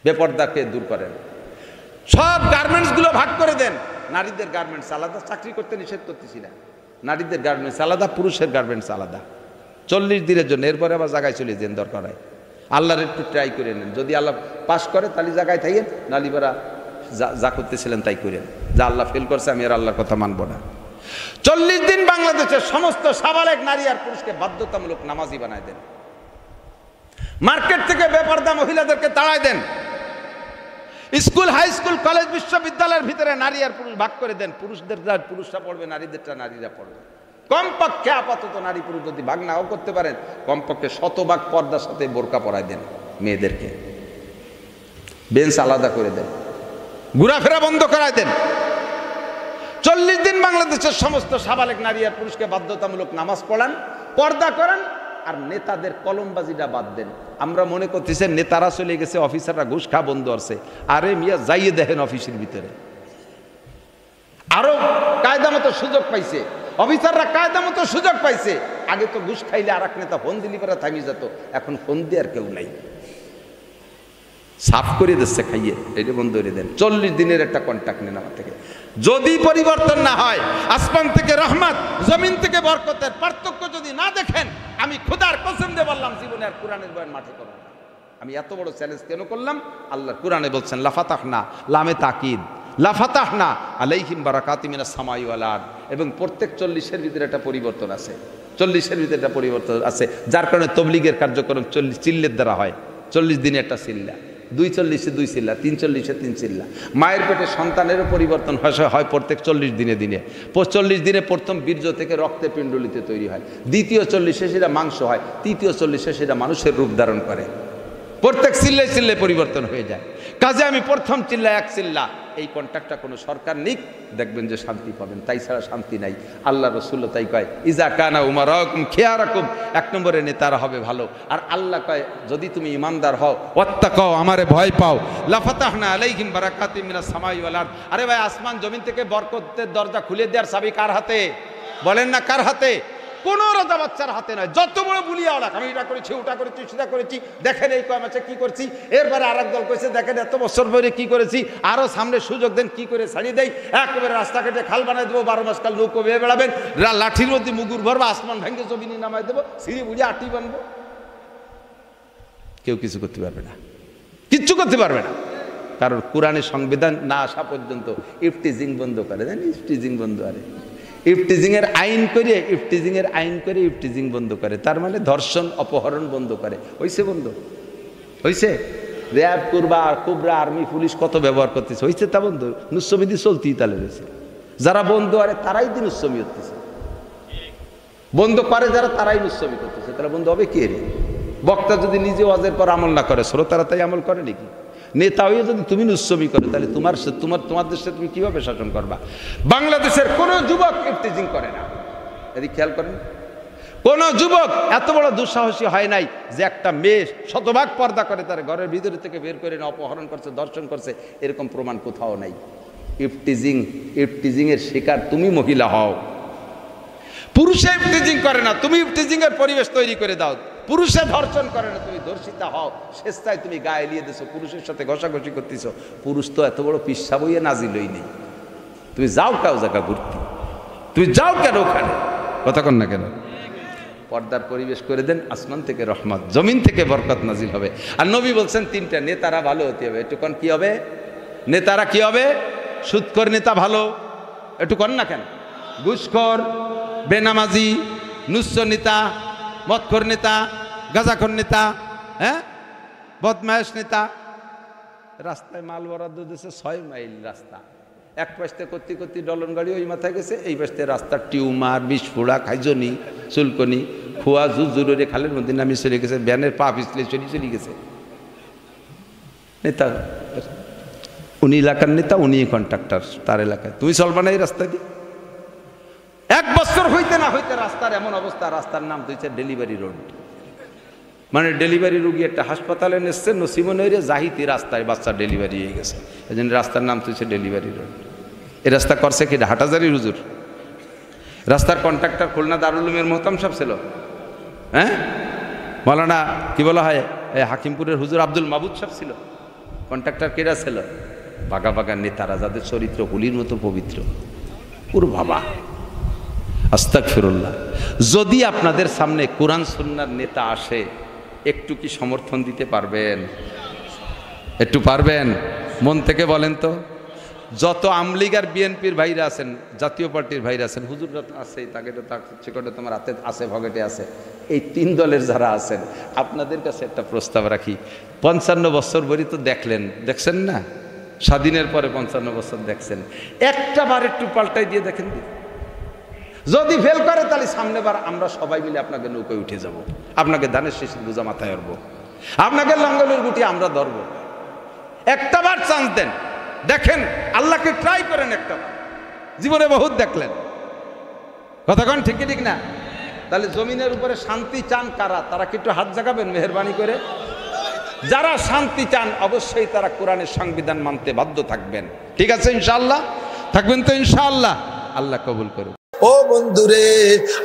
বেপর্দাকে দূর করেন। সব গার্মেন্টসগুলো ভাগ করে দেন। নারীদের গার্মেন্টস আলাদা, চাকরি করতে নিষেধ করতেছি না, নারীদের গার্মেন্টস আলাদা, পুরুষের গার্মেন্টস আলাদা, 40 দিনের জন্য। এরপরে আবার জায়গায় চলে যেন দরকার হয়। আল্লাহর একটু ট্রাই করে নেন, যদি আল্লাহ পাস করে তাহলে জায়গায় থাকেন, নালিবারা যা করতেছিলেন তাই করেন। যা আল্লাহ ফেল করছে আমি আর আল্লাহর কথা মানব না। 40 দিন বাংলাদেশের সমস্ত সাবালেক নারী আর পুরুষকে বাধ্যতামূলক নামাজি বানায় দেন। মার্কেট থেকে বেপরদা মহিলাদেরকে তাড়ায় দেন। স্কুল, হাই স্কুল, কলেজ, বিশ্ববিদ্যালয়ের ভিতরে নারী আর পুরুষ ভাগ করে দেন। পুরুষদের পুরুষরা পড়বে, নারীদেরটা নারীরা পড়বে। কমপক্ষে আপাতত নারী পুরুষ যদি ভাগ নাও করতে পারেন, কমপক্ষে 100 পর্দার সাথে বোরকা পরায় দেন মেয়েদেরকে। বেঞ্চ আলাদা করে দেন, ঘোরাফেরা বন্ধ করায় দেন। 40 দিন বাংলাদেশের সমস্ত সাবালেক নারী আর পুরুষকে বাধ্যতামূলক নামাজ পড়ান, পর্দা করেন। আর নেতাদের কলমবাজিটা বাদ দেন। আমরা মনে করতেছেন নেতারা চলে গেছে, অফিসাররা ঘুষ খা বন্ধ আছে। আরে মিয়া যাইয়ে দেখেন অফিসের ভিতরে আরো কায়দা মতো সুযোগ পাইছে, অফিসাররা কায়দা মতো সুযোগ পাইছে। আগে তো ঘুষ খাইলে আর এক নেতা ফোন দিলি করে থামিয়ে যেত, এখন ফোন দিয়ে আর কেউ নাই, সাফ করে দিচ্ছে খাইয়ে। এটা বন্ধ করে দেন। 40 দিনের একটা কন্ট্যাক্ট নেন আমার থেকে। যদি পরিবর্তন না হয়, আসমান থেকে রহমত, জমিন থেকে বরকতের পার্থক্য যদি না দেখেন, আমি খোদার কসম দিয়ে বললাম জীবনে আর কোরআনের বয়ান মাঠে করব না। আমি এত বড় চ্যালেঞ্জ কেন করলাম? আল্লাহর কোরআনে বলছেন লাফাতাহনা, লামে তাকিদ, লাফাতাহনা আলাইহিম বারাকাতিম মিনাস সামাই ওয়াল আরদ। এবং প্রত্যেক 40-এর ভিতরে একটা পরিবর্তন আছে, 40-এর ভিতরে একটা পরিবর্তন আছে, যার কারণে তবলিগের কার্যক্রম 40 চিল্লের দ্বারা হয়। 40 দিনে একটা চিল্লা, 240-এ 2 চিল্লা, 340-এ 3 চিল্লা। মায়ের পেটে সন্তানেরও পরিবর্তন হয় প্রত্যেক 40 দিনে দিনে। 40 দিনে প্রথম বীর্য থেকে রক্তে পিণ্ডলিতে তৈরি হয়, দ্বিতীয় 40-এ সেটা মাংস হয়, তৃতীয় 40-এ সেটা মানুষের রূপ ধারণ করে। প্রত্যেক চিল্লায় চিল্লায় পরিবর্তন হয়ে যায়। কাজে আমি প্রথম চিল্লা 1 চিল্লা, এই কন্ট্রাক্টটা কোনো সরকার নিক, দেখবেন যে শান্তি পাবেন, তাই ছাড়া শান্তি নাই। আল্লাহ রসুল্লাহ তাই কয়, ইজা কানা উমারাকুম খিয়ারাকুম, 1 নম্বরে নেতারা হবে ভালো। আর আল্লাহ কয় যদি তুমি ইমানদার হও, ওয়াত্তাকাও, আমারে ভয় পাও, লাফাতাহনা আলাইহিম বারাকাতিম মিনাস সামাই ওয়াল আরদ। আরে ভাই, আসমান জমিন থেকে বরকতের দরজা খুলে দেওয়ার চাবি কার হাতে? বলেন না কার হাতে? কোনো রাজা বাচ্চার হাতে নয়। যত বড় বুলিয়া ওরা, আমি এটা করেছি, ওটা করেছি, সেটা করেছি, দেখেন এই কয় মাসে কি করছি। এরপরে আরেক দল করেছে, দেখেন এত বছর ধরে কি করেছি, আরো সামনে সুযোগ দেন, কি করে ছাড়িয়ে দেয়। একেবারে রাস্তা কেটে খাল বানাই দেবো, 12 মাস কাল নৌকো বেয়ে বেড়াবেন, লাঠির মধ্যে মুগুর ভরবো, আসমান ভেঙে জমিনে নামাই দেবো, সিঁড়ি বুড়ি আটি বানবো। কেউ কিছু করতে পারবে না, কিচ্ছু করতে পারবে না। কারণ কোরআনের সংবিধান না আসা পর্যন্ত ইফটিজিং বন্ধ করে দেন, ইফটিজিং বন্ধ। আরে ইফটিজিংয়ের আইন করে, ইফটিজিংয়ের আইন করে ইফটিজিং বন্ধ করে, তার মানে ধর্ষণ অপহরণ বন্ধ করে। হইছে বন্ধ? হইছে? র্যাব, কুবরা, আর্মি, পুলিশ কত ব্যবহার করতেছে, হইছে তা বন্ধ? নুসমিদি চলতেই তালে রয়েছে। যারা বন্ধ আরে তারাই দিন নুসমি হতেছে, বন্ধ করে যারা তারাই নুসমি করতেছে। তারা বন্ধ হবে কে রে? বক্তা যদি নিজে ওয়াজের পর আমল না করে, শ্রোতারা তাই আমল করে নাকি? নেতা হয়ে যদি তুমি নুসমি করো, তাহলে তোমার দেশে তুমি কিভাবে শাসন করবা? বাংলাদেশের কোনো যুবক ইফতিজিং করে না, এদিকে খেয়াল করেন। কোন যুবক এত বড় দুঃসাহসী হয় নাই যে একটা মেয়ে শতভাগ পর্দা করে তার ঘরের ভিতরে থেকে বের করে না অপহরণ করছে, দর্শন করছে, এরকম প্রমাণ কোথাও নাই। ইফটিজিং এর শিকার তুমি মহিলা হও। পুরুষে ইফটিজিং করে না, তুমি ইফটিজিং এর পরিবেশ তৈরি করে দাও। পুরুষে ধর্ষণ করে না, তুমি ধর্ষিতা হও। শেষটায় তুমি গায়ে লিয়ে দিছো, পুরুষের সাথে ঘষাঘষি করতেছো। পুরুষ তো এত বড় পিসা বইয়ে নাজিলই নেই। তুমি যাও কাউ জায়গা ঘুরতে, তুমি যাও কেন ওখানে? কথা কন না কেন? পর্দার পরিবেশ করে দেন, আসমান থেকে রহমত, জমিন থেকে বরকত নাজিল হবে। আর নবী বলছেন 3টা, নেতারা ভালো হতে হবে। একটু কন কি হবে? নেতারা কি হবে? সুদখোর নেতা ভালো, একটু কন না কেন? ঘুষখোর, বেনামাজি, নুচ্ছ নেতা, মদখোর নেতা, গাঁজাখোর নেতা, হ্যাঁ, বদমায়েশ নেতা। রাস্তায় মাল বরাদ্দ দিয়েছে 6 মাইল রাস্তা, এক পাশে করতে করতে ডলন গাড়ি ওই মাথায় গেছে, এই পাশে রাস্তার টিউমার, বিস্ফোড়া, খাইজনি, চুলকনি, খোয়া জুজুরে খালের মধ্যে নামিয়ে চলে গেছে, ভ্যানের পা পিছলে চলে গেছে। নেতা উনি এলাকার নেতা, উনি কন্ট্রাক্টর তার এলাকায়। তুমি চলবা না এই রাস্তা দিয়ে? 1 বছর হইতে না হইতে রাস্তার এমন অবস্থা, রাস্তার নাম দিয়েছে ডেলিভারি রোড। মানে ডেলিভারি রুগী একটা হাসপাতালে নেসছে, নসিমনের জাহিতি রাস্তায় বাচ্চা ডেলিভারি হয়ে গেছে, এই জন্য রাস্তার নাম তুলছে ডেলিভারি রোড। এই রাস্তা করছে কি হাটাজারি হুজুর? রাস্তার কন্ট্রাক্টর খুলনা দারুল উলুমের মোহতাম সাহেব ছিল, হ্যাঁ মাওলানা কি বলা হয় হাকিমপুরের হুজুর আব্দুল মাবুদ সাহেব ছিল। কন্ট্রাক্টর কেরা ছিল? বাঘা বাঘা নেতারা, যাদের চরিত্র হুলির মতো পবিত্র। ওর বাবা আস্তাগফিরুল্লাহ। যদি আপনাদের সামনে কোরআন সুন্নাহর নেতা আসে, একটু কি সমর্থন দিতে পারবেন? একটু পারবেন? মন থেকে বলেন তো। যত আমলিগ আর বিএনপির ভাইরা আছেন, জাতীয় পার্টির ভাইরা আছেন, হুজুররা তো আছেই, তাকে তো তার চিকটে তোমার হাতে আছে, ভগেটে আছে, এই তিন দলের যারা আছেন, আপনাদের কাছে একটা প্রস্তাব রাখি। 55 বছর বলি তো দেখছেন না, স্বাধীনের পরে 55 বছর দেখছেন, একটা বার একটু পাল্টাই দিয়ে দেখেন। যদি ফেল করে তাহলে সামনেবার আমরা সবাই মিলে আপনাকে নৌকায় উঠে যাব, আপনাকে ধানের শীষের বোঝা মাথায় ধরব, আপনাকে লঙ্গলের গুটি আমরা ধরব। একটা বার চান্স দেন, দেখেন, আল্লাহকে ট্রাই করেন একটা বার। জীবনে বহুত দেখলেন, কতক্ষণ ঠিক ঠিক না? তাহলে জমিনের উপরে শান্তি চান কারা? তারা কি একটু হাত জাগাবেন মেহেরবানি করে? যারা শান্তি চান অবশ্যই তারা কোরআনের সংবিধান মানতে বাধ্য থাকবেন। ঠিক আছে ইনশাআল্লাহ? থাকবেন তো ইনশাআল্লাহ? আল্লাহ কবুল করুন। ও বন্ধুরে,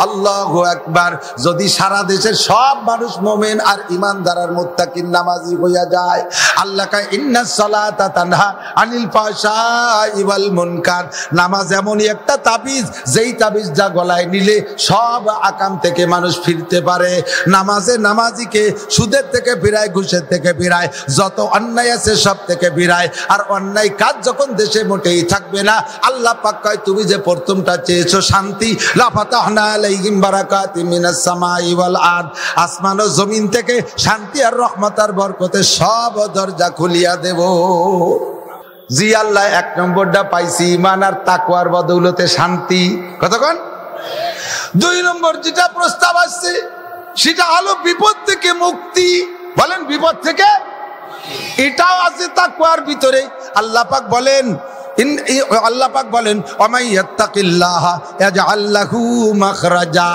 আল্লাহু আকবার। যদি সারা দেশের সব মানুষ মুমিন আর ঈমানদার মুত্তাকিন নামাজি হইয়া যায়, আল্লাহ কয় ইন্নাস সালাতা তানহা আনিল ফাহশাই ওয়াল মুনকার। নামাজ এমনই একটা তাবিজ, যেই তাবিজ যা গলায় নিলে সব আকাম থেকে মানুষ ফিরতে পারে। নামাজে নামাজিকে সুদের থেকে ফিরায়, ঘুষের থেকে ফিরায়, যত অন্যায় আছে সব থেকে ফিরায়। আর অন্যায় কাজ যখন দেশে মোটেই থাকবে না, আল্লাহ পাক কয় তুমি যে প্রথমটা চেয়েছো শান্তি, লাফাতাহনা আলাইহিম বারাকাতিম মিনাস সামাই ওয়াল আরদ, আসমান ও জমিন থেকে শান্তি আর রহমত আর বরকতে সব দরজা খুলিয়া দেব। জি আল্লাহ, 1 নম্বরটা পাইছি ঈমান আর তাকওয়ার বদৌলতে শান্তি। কতক্ষণ? 2 নম্বর যেটা প্রস্তাব আসছে সেটা হলো বিপদ থেকে মুক্তি। বলেন বিপদ থেকে, এটাও আছে তাকওয়ার ভিতরে। আল্লাহ পাক বলেন, আল্লাহ পাক বলেন ওমাই ইয়াত্তাকিল্লাহা ইয়াজআল লাহু মাখরাজা।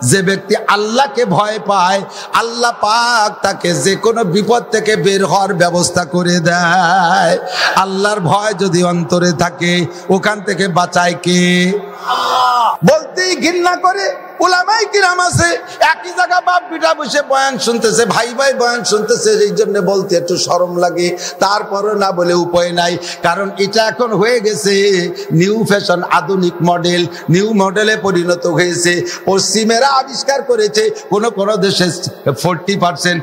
যে ব্যক্তি আল্লাহকে ভয় পায়, আল্লাহ পাক তাকে যে কোনো বিপদ থেকে বের হওয়ার ব্যবস্থা করে দেয়। আল্লাহর ভয় যদি অন্তরে থাকে, ওখান থেকে বাঁচায় কে? আল্লাহ। বলতেই ঘৃণা করে উলামাই কিরাম আছে, একই জায়গা বাপ বিটা বসে বয়ান শুনতেছে, ভাই ভাই বয়ান শুনতেছে, এই জন্য বলতে একটু শরম লাগে, তারপরও না বলে উপায় নাই। কারণ এটা এখন হয়ে গেছে নিউ ফ্যাশন, আধুনিক মডেল, নিউ মডেলে পরিণত হয়েছে। পশ্চিমেরা আবিষ্কার করেছে, কোন দেশে 40%,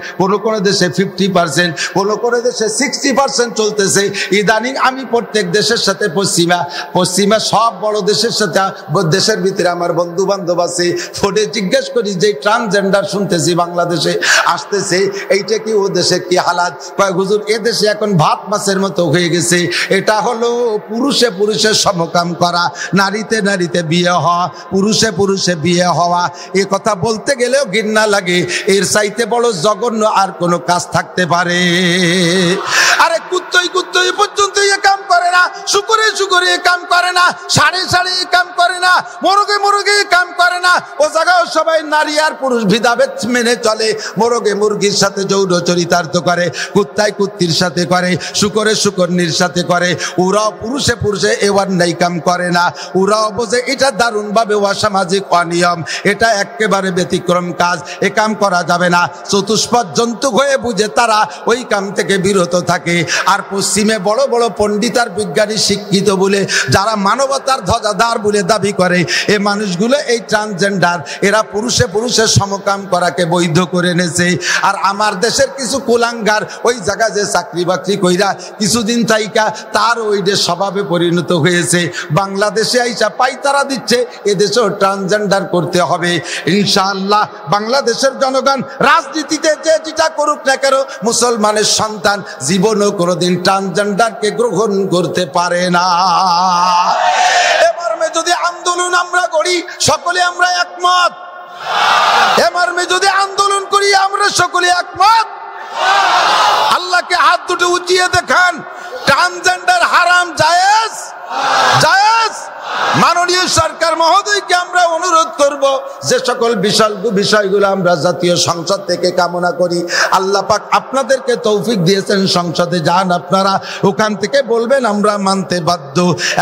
কোন দেশে 50%, কোন দেশে 60% চলতেছে। ইদানিং আমি প্রত্যেক দেশের সাথে পশ্চিমা সব বড় দেশের সাথে, দেশের ভিতরে আমার বন্ধু বান্ধব আছে, ফোনে জিজ্ঞেস করি যে ট্রান্সজেন্ডার শুনতেছি বাংলাদেশে আসতেছে, এইটা কি ও দেশে কি হালাত? কয় হুজুর এ দেশে এখন ভাত মাছের মতো হয়ে গেছে। এটা হলো পুরুষে পুরুষের সমকাম করা, নারীতে নারীতে বিয়ে হওয়া, পুরুষে পুরুষে বিয়ে হওয়া। এ কথা বলতে গেলেও ঘৃণা লাগে। এর চাইতে বড় জঘন্য আর কোনো কাজ থাকতে পারে? আরে কুত্তই পর্যন্ত এ কাম করে না, শুকুরে এ কাম করে না, সাড়ে এ কাম করে না, মোরগে এ কাম করে না। ও জায়গাও সবাই নারী আর পুরুষ ভেদাভেদ মেনে চলে। মোরগে মুরগির সাথে যৌন চরিতার্থ করে, কুত্তায় কুত্তির সাথে করে, শুকরের সাথে করে। ওরাও পুরুষে এ অন্যায় কাম করে না। ওরাও বোঝে এটা দারুণভাবে অসামাজিক, অনিয়ম, এটা একেবারে ব্যতিক্রম কাজ, এ কাম করা যাবে না। চতুষ্পদ জন্তু হয়ে বুঝে তারা ওই কাম থেকে বিরত থাকে। আর পশ্চিমে বড় বড় পণ্ডিত আর বিজ্ঞানী শিক্ষিত বলে যারা মানবতার ধ্বজাধার বলে দাবি করে, এই মানুষগুলো এই ট্রান্সজেন্ডার, এরা পুরুষে সমকাম করাকে বৈধ করে এনেছে। আর আমার দেশের কিছু কুলাঙ্গার ওই জায়গায় যে চাকরি বাকরি কইরা কিছুদিন থাইকা তার ওই যে স্বভাবে পরিণত হয়েছে। বাংলাদেশে আইসা পাইতারা দিচ্ছে এদেশেও ট্রান্সজেন্ডার করতে হবে। ইনশাআল্লাহ বাংলাদেশের জনগণ রাজনীতিতে যে যেটা করুক না কেন, মুসলমানের সন্তান জীবনও কোনোদিন ট্রান্সজেন্ডারকে গ্রহণ করতে পারে না। যদি আন্দোলন আমরা করি, সকলে আমরা একমত। এমআরএমে যদি আন্দোলন করি, আমরা সকলে একমত। আল্লাহকে হাত দুটো উঁচিয়ে দেখান, ট্রান্সজেন্ডার হারাম জায়েজ? জায়েজ? মাননীয় সরকার স্পিকার মহোদয়কে আমরা অনুরোধ করব, যে সকল বিষয়গুলো আমরা জাতীয় সংসদ থেকে কামনা করি, আল্লাহ পাক আপনাদেরকে তৌফিক দিয়েছেন, সংসদে যান আপনারা, ওখান থেকে বলবেন আমরা মানতে বাধ্য।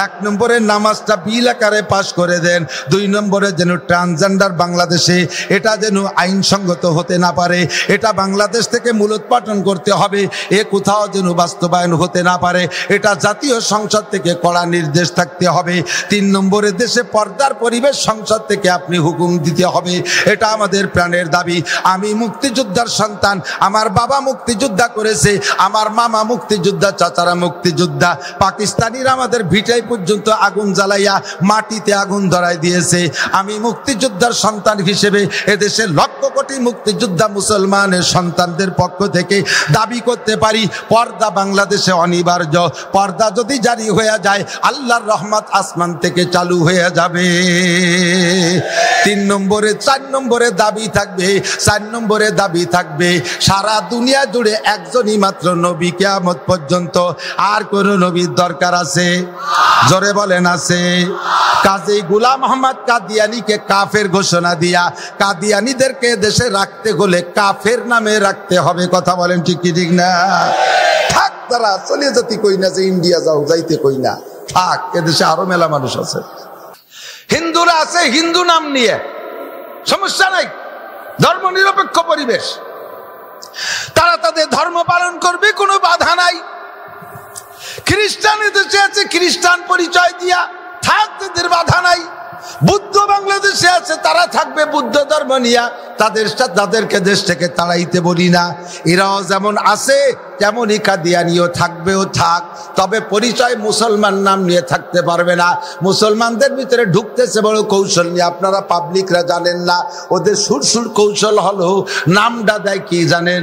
1 নম্বরে নামাজটা বিল আকারে পাশ করে দেন। 2 নম্বরে যেন ট্রান্সজেন্ডার বাংলাদেশে এটা যেন আইনসঙ্গত হতে না পারে, এটা বাংলাদেশ থেকে মূলোৎপাটন করতে হবে, এ কোথাও যেন বাস্তবায়ন হতে না পারে, এটা জাতীয় সংসদ থেকে কড়া নির্দেশ থাকতে হবে। 3 নম্বরে দেশে পর্দার পরিবেশ সংসদ থেকে আপনি হুকুম দিতে হবে, এটা আমাদের প্রাণের দাবি। আমি মুক্তিযোদ্ধার সন্তান, আমার বাবা মুক্তিযোদ্ধা করেছে, আমার মামা মুক্তিযোদ্ধা, চাচারা মুক্তিযোদ্ধা। পাকিস্তানিরা আমাদের ভিটাই পর্যন্ত আগুন জ্বালাইয়া মাটিতে আগুন ধরাই দিয়েছে। আমি মুক্তিযোদ্ধার সন্তান হিসেবে এদেশের লক্ষ কোটি মুক্তিযোদ্ধা মুসলমানের সন্তানদের পক্ষ থেকে দাবি করতে পারি, পর্দা বাংলাদেশে অনিবার্য। পর্দা যদি জারি হয়ে যায়, আল্লাহর রহমত আসমান থেকে চালু হয়ে যাবে। 4 নম্বরে দাবি থাকবে, 4 নম্বরে দাবি থাকবে, সারা দুনিয়া জুড়ে একজনই মাত্র নবী কিয়ামত পর্যন্ত। আর কোন নবীর দরকার আছে? জোরে বলেন আছে? কাজী গোলাম মোহাম্মদ কাদিয়ানীকে কাফের ঘোষণা দিয়া কাদিয়ানীদেরকে দেশে রাখতে হলে কাফের নামে রাখতে হবে। কথা বলেন ঠিক কি ঠিক না? থাক, তারা চলে যেতে কই না, যে ইন্ডিয়া যাও, যাইতে কই না, থাক। এদেশে আরো মেলা মানুষ আছে, হিন্দুরা আছে, হিন্দু নাম নিয়ে সমস্যা নাই, ধর্ম নিরপেক্ষ পরিবেশ, তারা তাদের ধর্ম পালন করবে, কোনো বাধা নাই। খ্রিস্টান এদেশে আছে, খ্রিস্টান পরিচয় দিয়া থাক, তাদের বাধা নাই। বুদ্ধ বাংলাদেশে আছে, তারা থাকবে বুদ্ধ ধর্ম নিয়া, তাদেরকে দেশ থেকে তাড়াইতে বলি না। এরাও যেমন আছে তেমনই কাদিয়ানীও থাকবেও, থাক, তবে পরিচয় মুসলমান নাম নিয়ে থাকতে পারবে না। মুসলমানদের ভিতরে ঢুকতেছে বড় কৌশল নিয়ে, আপনারা পাবলিকরা জানেন না। ওদের সুরসুর কৌশল হলো, নামটা দেয় কি জানেন?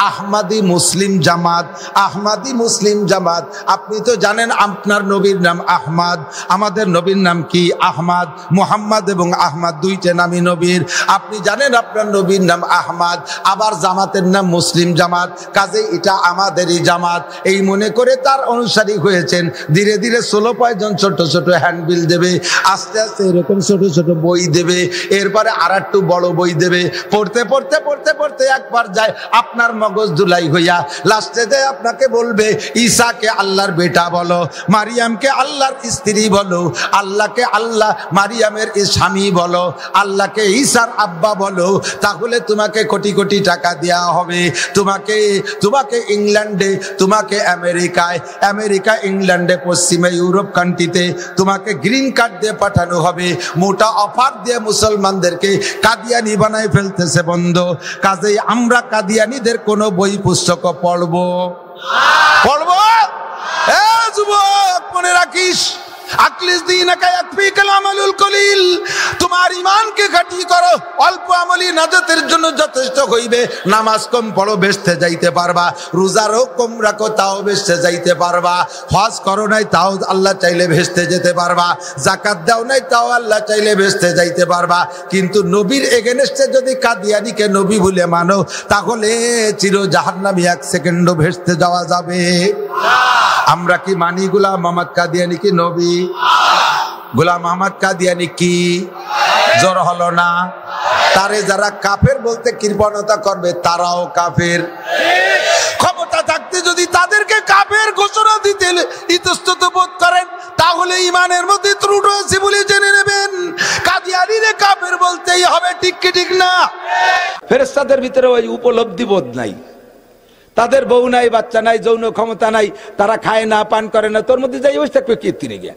আহমাদি মুসলিম জামাত, আহমাদি মুসলিম জামাত। আপনি তো জানেন আপনার নবীর নাম আহমাদ, আমাদের নবীর নাম কি? আহমাদ। মুহাম্মদ এবং আহমাদ দুইটা নামই নবীর। আপনি জানেন আপনার নবীর নাম আহমাদ, আবার জামাতের নাম মুসলিম জামাত, কাজে এটা আমাদেরই জামাত এই মনে করে তার অনুসারী হয়েছেন। ধীরে ধীরে 16 পয়জন ছোট ছোট হ্যান্ডবিল দেবে, আস্তে আস্তে এরকম ছোট ছোট বই দেবে, এরপরে আর একটু বড় বই দেবে। পড়তে পড়তে পড়তে পড়তে একবার যায় আপনার মগজ ধুলাই হইয়া, লাস্টে যায় আপনাকে বলবে ঈসাকে আল্লাহর বেটা বলো, মারিয়ামকে আল্লাহর স্ত্রী বলো, আল্লাহকে আল্লাহ মারিয়ামের স্বামী বলো, আল্লাহকে ঈসার আব্বা বলো। তাহলে তোমাকে কোটি কোটি টাকা দেওয়া হবে, তোমাকে ইংল্যান্ডে, তোমাকে আমেরিকা ইংল্যান্ডে, পশ্চিমে ইউরোপ কান্ট্রিতে তোমাকে গ্রিন কার্ড দিয়ে পাঠানো হবে। মোটা অফার দিয়ে মুসলমানদেরকে কাদিয়ানি বানায় ফেলতেছে বন্ধু। কাজেই আমরা কাদিয়ানিদের কোনো বই পুস্তক পড়বো? যুবক মনে রাখিস, তোমার ইমানকে খাঁটি করো, অল্প আমলি নাজাতের জন্য যথেষ্ট হইবে। নামাজ কম পড়ো, বেহেশতে যাইতে পারবা। রোজারও কম রাখো, তাও বেহেশতে যাইতে পারবা। হজ করো নাই, তাও আল্লাহ চাইলে বেহেশতে যেতে পারবা। যাকাত দাও নাই, তাও আল্লাহ চাইলে বেহেশতে যাইতে পারবা। কিন্তু নবীর এগেনস্টে যদি কাদিয়ানীকে নবী বলে মানো, তাহলে চির জাহান্নামী, 1 সেকেন্ডও বেহেশতে যাওয়া যাবে। আমরা কি মানি গোলাম মোহাম্মদ কাদিয়ানী কি নবী? গোলাম মোহাম্মদ কাদিয়ানী কি? জোর হলো না? তারে যারা কাফের বলতে কৃপণতা করবে, তারাও কাফের। ক্ষমতা থাকতে যদি তাদেরকে কাফের ঘোষণা দিতে ইতস্তত বোধ করেন, তাহলে ইমানের মধ্যে ত্রুটি আছে বলে জেনে নেবেন। কাদিয়ানীরে কাফের বলতেই হবে, ঠিক কি ঠিক না? ফেরেশতাদের ভিতরে ওই উপলব্ধি বোধ নাই, তাদের বউ নাই, বাচ্চা নাই, যৌন ক্ষমতা নাই, তারা খায় না, পান করে না, তোর মধ্যে যাই ওই থাকবে কীর্তিনে গিয়া।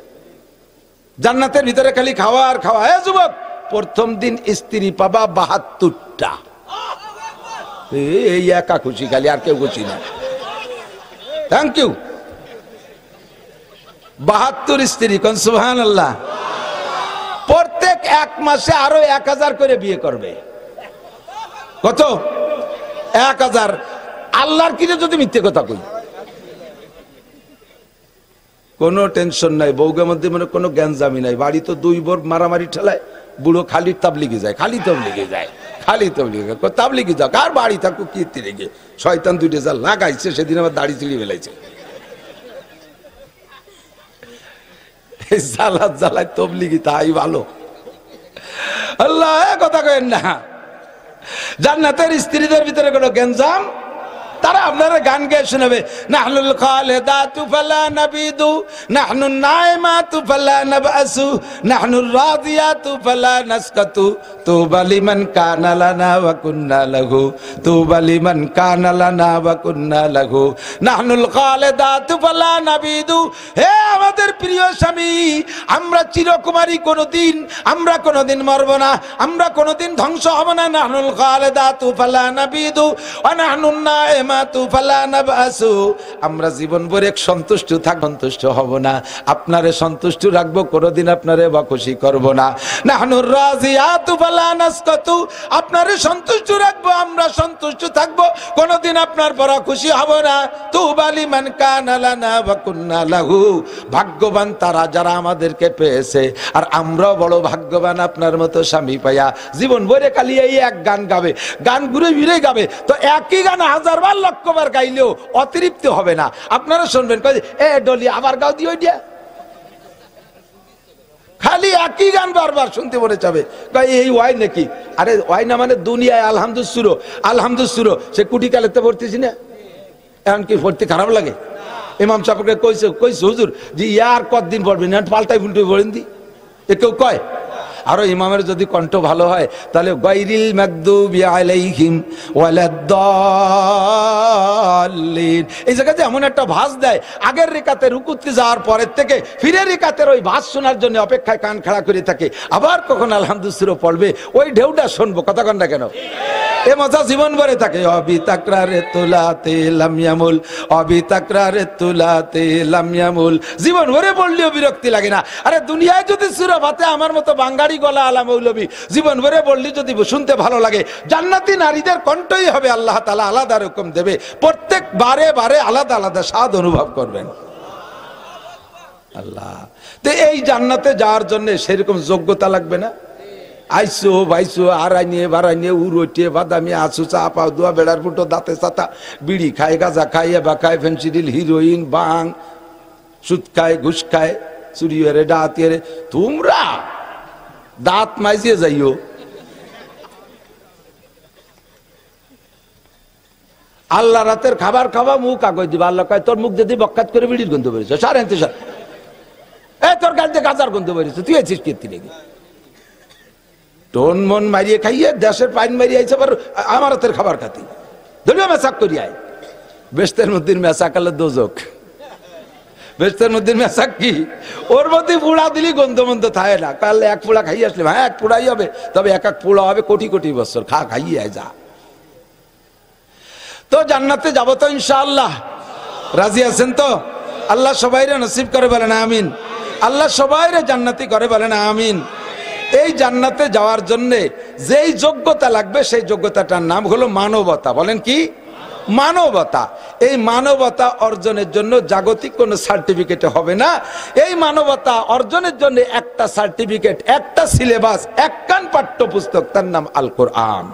জান্নাতের ভিতরে খালি খাওয়া আর খাওয়া। হ্যাঁ যুবক, প্রথম দিন স্ত্রী পাবা 72টা। এই একা খুশি, খালি আর কেউ খুশি না। Thank you. 72 স্ত্রী, কোন সুবহানাল্লাহ। প্রত্যেক 1 মাসে আরো 1000 করে বিয়ে করবে। কত? 1000। আল্লাহর কিনে যদি মিথ্যে কথা কই, কোনো টেনশন নাই, বউগের মধ্যে মানে কোনো জ্ঞানজামি নাই। বাড়ি তো 2 বোর মারামারি ঠেলায়, বুড়ো খালি তাবলিগে যায়, খালি তাবলিগে যায়, খালি তাবলিগে। তাবলিগে যাক আর বাড়ি থাকুক কীর্তি রেগে, শয়তান 2টা যা লাগাইছে, সেদিন আমার দাড়ি চিড়ি ফেলাইছে। জ্বালায় তবলিগি তাই ভালো। আল্লাহ কথা কেন না, জান্নাতের স্ত্রীদের ভিতরে কোনো গেঞ্জাম, তারা আপনারা গান গেয়ে শোনাবে, নাহনুল খালিদাতু ফালা নাবিদু, নাহনুন নাইমাতু ফালা নাবাসু, নাহনুর রাদিয়াতু ফালা নাসকাতু, তুবা লিমান কানা লানা ওয়া কুন্না লাহু, তুবা লিমান কানা লানা ওয়া কুন্না লাহু, নাহনুল খালিদাতু ফালা নাবিদু। হে আমাদের প্রিয় স্বামী, আমরা চিরকুমারী, কোনোদিন আমরা কোনোদিন মরব না, আমরা কোনোদিন ধ্বংস হব না। নাহনুল খালিদাতু ফালা নাবিদু ওয়া নাহনুন নাইমাতু আমরা জীবন ভরে সন্তুষ্ট সন্তুষ্ট হব না, আপনারে সন্তুষ্ট রাখবো, কোনোদিন আপনারে বকশি করব না। নাহনুর রাজিয়াতু ফালা নাসকাতু, আপনারে সন্তুষ্ট রাখবো, আমরা সন্তুষ্ট থাকবো, কোনোদিন আপনার পর খুশি হব না। তুবা লিমান কানা লানা ওয়া কুন্না লাহু, ভাগ্যবান তারা যারা আমাদেরকে পেয়েছে, আর আমরাও বড় ভাগ্যবান আপনার মতো স্বামী পাইয়া। জীবন ভরে খালি এই এক গান গাবে, গান ঘুরে ফিরে গাবে, তো একই গান হাজারবার লক্ষবার গাইলেও অতিরিক্ত হবে না। আপনারা শুনবেন, এ ডলি আবার গাও দিও দিয়া, খালি একই গান বারবার শুনতে মনে যাবে। এই ওয়াই নাকি? আরে ওয়াই না মানে দুনিয়ায় আলহামদুসুরো, আলহামদুসুরো সে কুটি কালেতে পড়তেছি না, এখন কি পড়তে খারাপ লাগে? ইমাম সাহেবকে কইছে হুজুর যে ইয়ার কতদিন পড়বেন, পাল্টাই ফুলটাই পড়েন দি, এ কেউ কয়? আরো ইমামের যদি কণ্ঠ ভালো হয় তাহলে গায়রিল মাগদুবি আলাইহিম ওয়ালাদ-দাল্লিন, এই জায়গাতে এমন একটা ভাস দেয়, আগের রিকাতে রুকুতে যাওয়ার পরের থেকে ফিরে রিকাতের ওই ভাস শোনার জন্য অপেক্ষায় কান খাড়া করে থাকে, আবার কখন আলহামদুলিল্লাহ পড়বে, ওই ঢেউটা শুনবো, কথা কন না কেন? এ মজা জীবন ভরে থাকে। অবি তাকরারে তুলাতে লাম ইয়ামুল, অবি তাকরারে তুলাতে লাম ইয়ামুল, জীবন ভরে পড়লেও বিরক্তি লাগে না। আরে দুনিয়ায় যদি সূরা ফাতিহা আমার মতো বাঙালি গলা আলা মৌলবী জীবন ভরে পড়লে যদি শুনতে ভালো লাগে, জান্নাতি নারীদের কণ্ঠই হবে আল্লাহ তাআলা আলাদা রকম দেবে, প্রত্যেক বারে বারে আলাদা আলাদা স্বাদ অনুভব করবেন আল্লাহ। তো এই জান্নাতে যাওয়ার জন্য সেরকম যোগ্যতা লাগবে না? আইসো ভাইসো আড়াই নিয়ে বাড়াই নিয়ে উড়োটিয়ে বাদামি আসু চা পাও দোয়া বেড়ার ফুটো দাঁতে চাতা, বিড়ি খায়, গাঁজা খায়, এবা খায়, ফেন্সিডিল, হিরোইন, বাং, সুদ খায়, ঘুষ খায়, চুরি রে ডাহাতি রে, তোমরা দাঁত মাইজিয়ে যাইও। আল্লাহ রাতের খাবার খাওয়া, মুখ কাগজ দিবা, আল্লাহ কয় তোর মুখ যদি বক্কাত করে বিড়ির গন্ধ বেরিয়েছে, সার এনতে সার, তোর গাছ দিয়ে গাজার গন্ধ বেরিয়েছে, তুই আছিস কীর্তি লেগে টোন মন মারিয়ে খাইয়ে দেশের পাইন মারিয়ে আইছে, আবার আমার হাতের খাবার খাতি ধরিও মেসাক করি আয়। বেস্তের মধ্যে মেসাক আলো দোজক, বেস্তের মধ্যে মেসাক কি, ওর মধ্যে পুড়া দিলি গন্ধ মন্ধ থাকে না, কালে এক পোড়া খাইয়ে আসলে, হ্যাঁ এক পোড়াই হবে, তবে এক এক পোড়া হবে কোটি কোটি বছর, খাইয়ে আয় যা। তো জান্নাতে যাবো তো ইনশাআল্লাহ, রাজি আছেন তো? আল্লাহ সবাইরে নসিব করে বলেন আমিন, আল্লাহ সবাইরে জান্নাতি করে বলেন আমিন। এই জান্নাতে যাওয়ার জন্য যেই যোগ্যতা লাগবে সেই যোগ্যতাটার নাম হলো মানবতা। বলেন কি? মানবতা। এই মানবতা অর্জনের জন্য জাগতিক কোনো সার্টিফিকেট হবে না, এই মানবতা অর্জনের জন্য একটা সার্টিফিকেট, একটা সিলেবাস, একখান পাঠ্যপুস্তক, তার নাম আল কোরআন।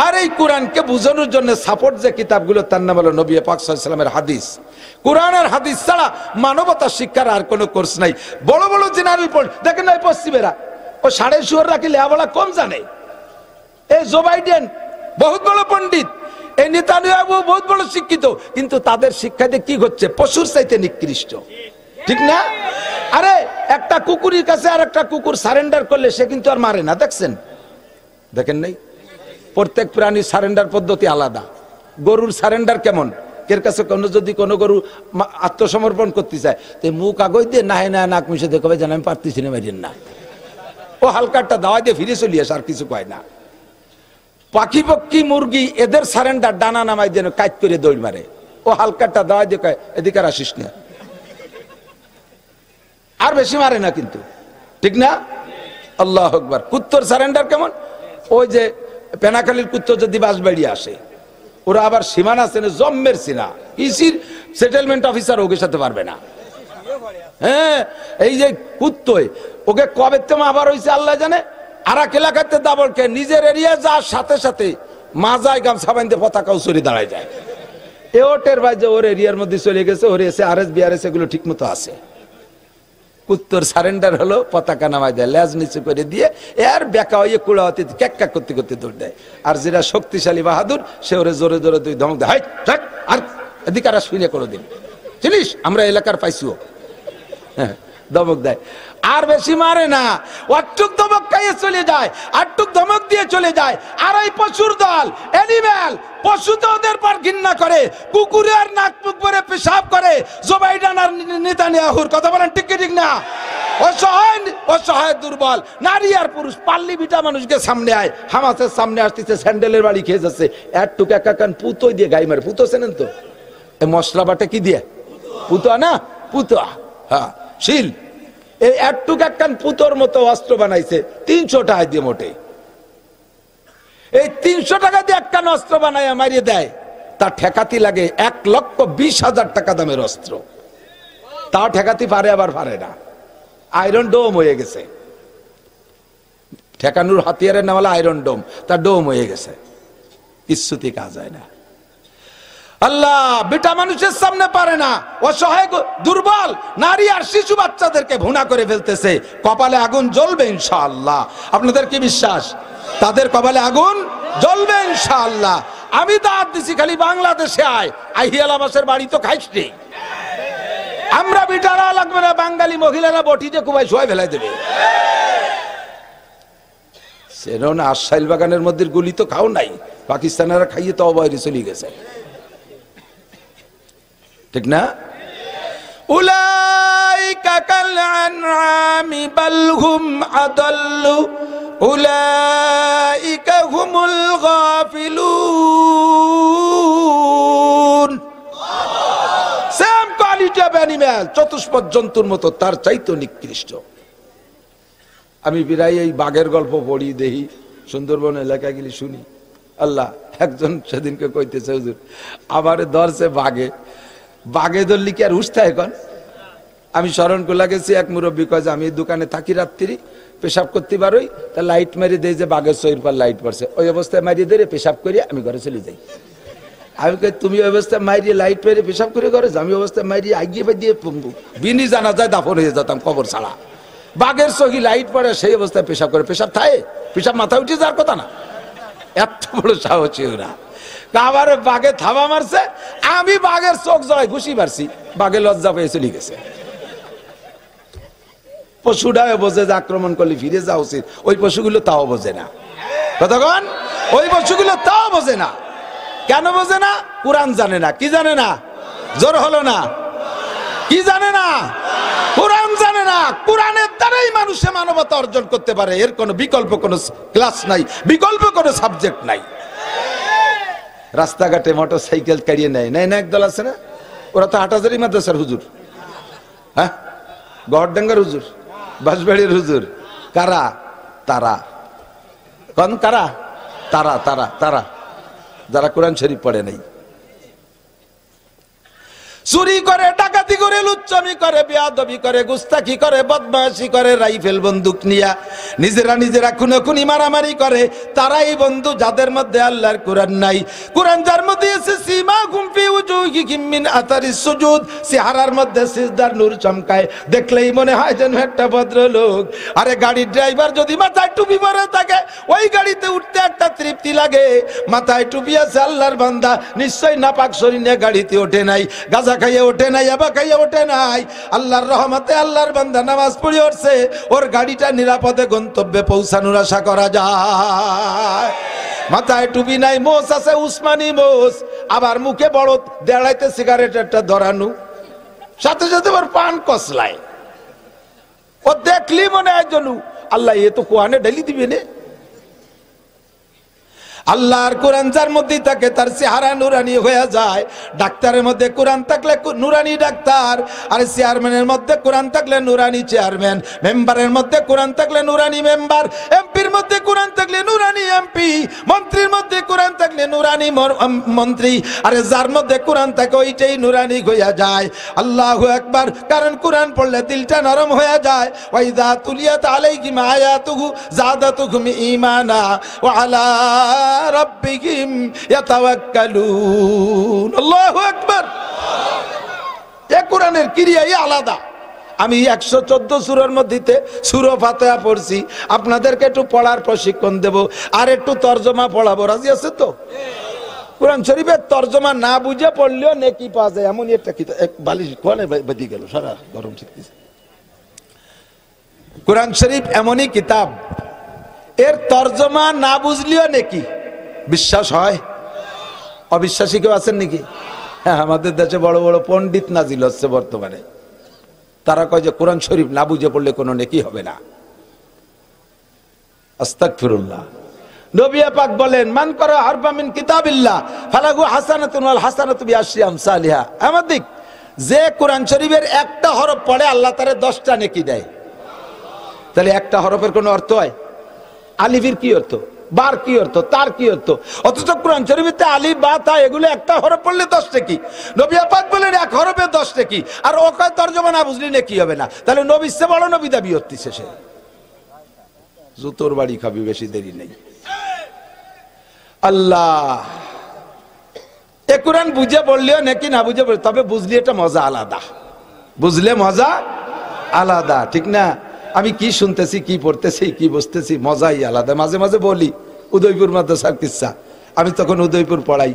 আর এই কোরআনকে বুঝানোর জন্য সাপোর্ট যে কিতাবগুলো, তার নাম হলো নবী পাক সাল্লাল্লাহু আলাইহি ওয়াসাল্লামের হাদিস। কোরআন আর হাদিস ছাড়া মানবতা শিক্ষার আর কোনো কোর্স নাই। বড় বড় জেনারেল দেখেন না পশ্চিমেরা, ও সাড়ে শুয়ার রাখি লেখাপড়া কম জানে। এই জো বাইডেন বহুত বড় পণ্ডিত, এই নেতানিয়াহু বহুত বড় শিক্ষিত, কিন্তু তাদের শিক্ষাতে কি হচ্ছে? পশুর চাইতে নিকৃষ্ট, ঠিক না? আরে একটা কুকুরের কাছে আর একটা কুকুর সারেন্ডার করলে সে কিন্তু আর মারে না, দেখছেন? দেখেন নাই? প্রত্যেক প্রাণীর সারেন্ডার পদ্ধতি আলাদা। গরুর সারেন্ডার কেমন? এর কাছে যদি কোনো গরু আত্মসমর্পণ করতে চায়, তো মুখ কাগজ দিয়ে নাহে না নাক মিশে দেখবে যেন আমি পারতেছি না, মারিয়েন না, ও হালকাটা দাওয়াই দিয়ে ফিরে চলিয়ে আসে, আর কিছু কয় না। পাখি পক্ষী মুরগি এদের সারেন্ডার ডানা নামাই দিয়ে কাজ করে দৌড় মারে, ও হালকাটা দাওয়াই দিয়ে কয় এদিকে আর আসিস না, আর বেশি মারে না কিন্তু, ঠিক না? আল্লাহু আকবার। কুত্তর সারেন্ডার কেমন? ওই যে পেনাখালীর কুত্তর যদি বাঁশবাড়ি আসে, ওরা আবার সীমানা চেনে, জম্মের সিনা, ইসির সেটেলমেন্ট অফিসার ওকে সাথে পারবে না। হ্যাঁ, এই যে কুত্তই ওকে কবে তো আবার হয়েছে আল্লাহ জানে, আর এক এলাকাতে দাবলকে নিজের এরিয়া যার সাথে সাথে মাজায় গামছা বাঁধতে পতাকাও চড়ে দাঁড়ায় যায়। এ ওটের ভাই যে ওর এরিয়ার মধ্যে চলে গেছে, ওর এসে আরএস বিআরএস এগুলো ঠিক মতো আছে। কুত্তর সারেন্ডার হলো, পতাকা নামায় দেয়, লেজ নিচু করে দিয়ে এর বেকা হয়ে কুড়াতে ক্যাক করতে করতে দৌড় দেয়। আর যেটা শক্তিশালী বাহাদুর সে ওরে জোরে জোরে তুই ধমক দেয়, আর এদিকে আর শুনে কোনো দিন চিনিস আমরা এলাকার পাইছিও, হ্যাঁ ধমক দেয়। আর বেশি মারে না, অটুক ধমক খাইয়ে চলে যায়, আটটুক ধমক দিয়ে চলে যায়। আর এই পশুর দল অ্যানিম্যাল, পশু তো ওদের পর ঘৃণা করে, কুকুরের নাক মুখ ভরে পেশাব করে। জো বাইডেন আর নেতানিয়াহুর কথা বলেন ঠিক কি ঠিক না? অসহায় দুর্বল নারী আর পুরুষ পাল্লি বিটা মানুষকে সামনে আয়, হামাসের সামনে আসতেছে, স্যান্ডেলের বাড়ি খেয়ে যাচ্ছে, একটুক একা কান পুতোই দিয়ে গাই মারে। পুতো চেনেন তো? এই মশলা বাটে কি দিয়ে? পুতো না, পুতো, হ্যাঁ শিল। এই একটুক এক কান পুতোর মতো অস্ত্র বানাইছে 300 টাকা দিয়ে মোটে। এই 300 টাকা দিয়ে এক কান অস্ত্র বানাইয়া মারিয়ে দেয়, তার ঠেকাতি লাগে 1,20,000 টাকা দামের অস্ত্র। তাও ঠেকাতি পারে, আবার পারে না, আয়রন ডোম হয়ে গেছে। ঠেকানোর হাতিয়ারের নাম হলো আয়রন ডোম, তার ডোম হয়ে গেছে, কিচ্ছুতি কাজ হয় না। আল্লাহ বেটা মানুষের সামনে পারে না, অসহায় দুর্বল নারী আর শিশু বাচ্চাদেরকে ভুনা করে ফেলতেছে। কপালে আগুন জ্বলবে ইনশাআল্লাহ। আপনাদের কি বিশ্বাস? তাদের কপালে আগুন জ্বলবে ইনশাআল্লাহ। আমি দাঁত দিছি খালি বাংলাদেশে আয়, আহিয়ালাবাসের বাড়ি তো খাইস নি। আমরা বিটারা লাগবে না, বাঙালি মহিলারা বটিতে কুবাই শোয়াই ফেলাই দেবে। সেরকম আশাইল বাগানের মধ্যে গুলি তো খাও নাই, পাকিস্তানেরা খাইয়ে তো অবৈধ চলে গেছে, ঠিক না? উলাইকা কাল আনআমি বাল হুম আদাল্লু উলাইকা হুমুল গাফিলুন। সেম কোয়ালিটি অফ অ্যানিম্যাল, চতুষ্পদ জন্তুর মতো, তার চাইতে নিকৃষ্ট। আমি বিরাই এই বাঘের গল্প পড়ি, দেখি সুন্দরবন এলাকা গেলি শুনি। আল্লাহ একজন সেদিনকে কইতেছে, হুজুর আমারে ধরছে বাঘে। বাঘে ধরলি কি আর উঠতে এখন? আমি স্মরণ করে গেছি, এক মুরব্বী কয় যে আমি দোকানে থাকি, রাত্রি পেশাব করতে পারোই, তা লাইট মারিয়ে দেয় যে বাঘের শরীর পর লাইট পড়ছে, ওই অবস্থায় মারিয়ে দিয়ে পেশাব করিয়ে আমি ঘরে চলে যাই। আমি কই তুমি ওই অবস্থায় মারিয়ে লাইট মেরে পেশাব করে ঘরে, আমি অবস্থায় মারিয়ে আগিয়ে দিয়ে বিনি জানা যায় দাফন হয়ে যেতাম কবর ছাড়া। বাঘের চোখে লাইট পড়ে, সেই অবস্থায় পেশাব করে, পেশাব থায়ে, পেশাব মাথা উঠে যাওয়ার কথা না। এত বড় সাহসী ওরা। আবার বাঘে থাবা মারছে, আমি বাঘের চোখ জড়াই ঘুষি মারছি, বাঘে লজ্জা পেয়ে চলে গেছে। পশুটাও বোঝে যে আক্রমণ করলে ফিরে যাওয়া উচিত, ওই পশুগুলো তাও বোঝে না। কতক্ষণ? ওই পশুগুলো তাও বোঝে না। কেন বোঝে না? কোরআন জানে না। কি জানে না? জোর হলো না। কি জানে না? কোরআন জানে না। কোরআনের দ্বারাই মানুষে মানবতা অর্জন করতে পারে, এর কোনো বিকল্প কোনো ক্লাস নাই, বিকল্প কোনো সাবজেক্ট নাই। রাস্তাঘাটে মোটর সাইকেল কাড়িয়ে নেয়, নেয় না একদল আছে না, ওরা তো হাটাজারি মাদ্রাসার হুজুর, হ্যাঁ গড়ডাঙ্গার হুজুর, বাঁশবাড়ির হুজুর। কারা? তারা। কোন কারা? তারা তারা তারা যারা কোরআন শরীফ পড়ে নাই। চুরি করে, ডাকাতি করে, লুচ্চামি করে, বেয়াদবি করে, গুস্তাখি করে, বদমাশি করে, রাইফেল বন্দুক নিয়া নিজেরা খুনোখুনি মারামারি করে, তারাই বন্ধু যাদের মধ্যে আল্লাহর কোরআন নাই। কোরআন যার মধ্যে আছে সীমাহুম ফি উজুহিহিম মিন আতারিস সুজুদ, চেহারার মধ্যে সিজদার নূর চমকায়, দেখলেই মনে হয় যেন একটা ভদ্রলোক। আরে গাড়ির ড্রাইভার যদি মাথায় টুপি পরে থাকে, ওই গাড়িতে উঠতে একটা তৃপ্তি লাগে। মাথায় টুপি আছে আল্লাহর বান্দা, নিশ্চয় নাপাক শরীরে গাড়িতে ওঠে নাই, গাজা খাইয়ে ওঠে নাই, আবা খাইয়ে ওঠে নাই। আল্লাহর রহমতে আল্লাহর বান্দা নামাজ পড়ে উঠছে, ওর গাড়িটা নিরাপদে গন্তব্যে পৌঁছানোর আশা করা যায়। মাথায় টুপি নাই, মোষ আছে উসমানী মোষ, আবার মুখে বড় দেড়াইতে সিগারেট একটা ধরানো, সাথে সাথে ওর পান কসলায়। ও দেখলি মনে হয় জনু আল্লাহ এ তো কোরআনে ঢেলি দিবে না। আল্লাহর কোরআন যার মধ্যে থাকে তার চেহারা নুরানি হয়ে যায়। ডাক্তারের মধ্যে কোরআন থাকলে নুরানি ডাক্তার, আর চেয়ারম্যানের মধ্যে কোরআন থাকলে নুরানি চেয়ারম্যান, মেম্বারের মধ্যে কোরআন থাকলে নুরানি মেম্বার, এমপির মধ্যে কোরআন থাকলে নুরানি এমপি, মন্ত্রীর মধ্যে কোরআন থাকলে নুরানি মন্ত্রী। আরে যার মধ্যে কোরআন থাকে ওইটাই নুরানি হয়ে যায়। আল্লাহু আকবার। কারণ কোরআন পড়লে দিলটা নরম হয়ে যায়। ওয়াইদা তুলিয়াত আলাইহিম আয়াতুহু যাদাতুহুম ঈমানা ওয়া আলা রাব্বিহিম ইয়াতাওয়াক্কালুন। আল্লাহু আকবার। এই কোরআনের ক্রিয়াই আলাদা। আমি 114 সূরার মধ্যে সূরা ফাতিহা পড়ছি, আপনাদেরকে একটু পড়ার প্রশিক্ষণ দেব আর একটু তরজমা পড়াবো, রাজি আছে তো? কোরআন শরীফের তরজমা না বুঝে পড়লেও নেকি পাওয়া যায়, এমনই একটা কিতাব। এক বালিশ কোনে বেঁধে গেল, সারা গরম শিখতেছে। কোরআন শরীফ এমনই কিতাব, এর তরজমা না বুঝলেও নেকি। বিশ্বাস হয়? অবিশ্বাসী কেউ আছেন নাকি? হ্যাঁ, আমাদের দেশে বড় বড় পণ্ডিত নাজিল হচ্ছে বর্তমানে, তারা কয় যে কোরআন শরীফ না বুঝে পড়লে কোনো নেকি হবে না। আস্তাগফিরুল্লাহ। নবী পাক বলেন, মান করা হারফা মিন কিতাবিল্লাহ ফালাহু হাসানাতুন ওয়াল হাসানাতু বিআশরি আমসালিহা। আমাদিক যে কোরআন শরীফের একটা হরফ পড়ে আল্লাহ তারে 10টা নেকি দেয়। তাহলে একটা হরফের কোনো অর্থ হয়? আলিফের কি অর্থ, বার কি অর্থ, তার কি অর্থ? অথচ কোরআন শরীফে আলিফ বা তা এগুলো একটা হরফ পড়লে 10 নেকি। নবী পাক বলেন এক হরফে 10 নেকি, আর ও কয় তরজমা না বুঝলি নেকি হবে না। তাহলে নবীর চেয়ে বড় নবী দাবি হচ্ছে সে। জুতোর বাড়ি খাবি, বেশি দেরি নেই। আল্লাহ, এ কোরআন বুঝে পড়লেও নাকি না বুঝে পড়লে, তবে বুঝলি এটা মজা আলাদা, বুঝলে মজা আলাদা, ঠিক না? আমি কি শুনতেছি, কি পড়তেছি, কি বুঝতেছি, মজাই আলাদা। মাঝে মাঝে বলি উদয়পুর মাদ্রাসার কিচ্ছা, আমি তখন উদয়পুর পড়াই।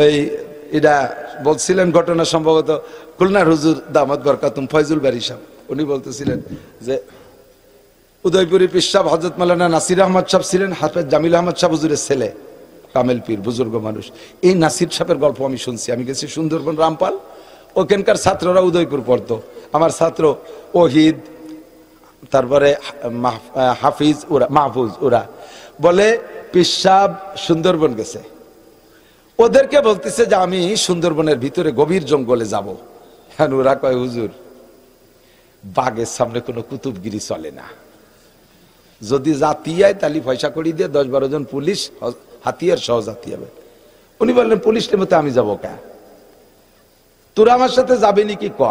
ওই এটা বলছিলেন ঘটনা সম্ভবত খুলনার হুজুর দামাত বরকাতুম ফয়জুল বারী সাহেব, উনি বলতেছিলেন যে উদয়পুরের পীর সাহেব হযরত মাওলানা নাসির আহমদ সাহেব ছিলেন হাফেজ জামিল আহমদ সাহেব হুজুরের ছেলে, কামেল পীর, বুজুর্গ মানুষ। এই নাসির সাহেবের গল্প আমি শুনছি। আমি গেছি সুন্দরবন রামপাল, ওখানকার ছাত্ররা উদয়পুর পড়তো। আমার ছাত্র ওহিদ, তারপরে হাফিজ, ওরা মাহফুজ, ওরা বলে পীর সাহেব সুন্দরবন গেছে। ওদেরকে বলতেছে যে আমি সুন্দরবনের ভিতরে গভীর জঙ্গলে যাব। হ্যাঁ, ওরা কয় হুজুর বাঘের সামনে কোনো কুতুবগিরি চলে না, যদি জাতি হয় তাহলে পয়সা করি দিয়ে 10-12 জন পুলিশ হাতিয়ার সহ জাতি হবে। উনি বললেন পুলিশের মতো আমি যাবো কে, তোরা আমার সাথে যাবে নাকি ক।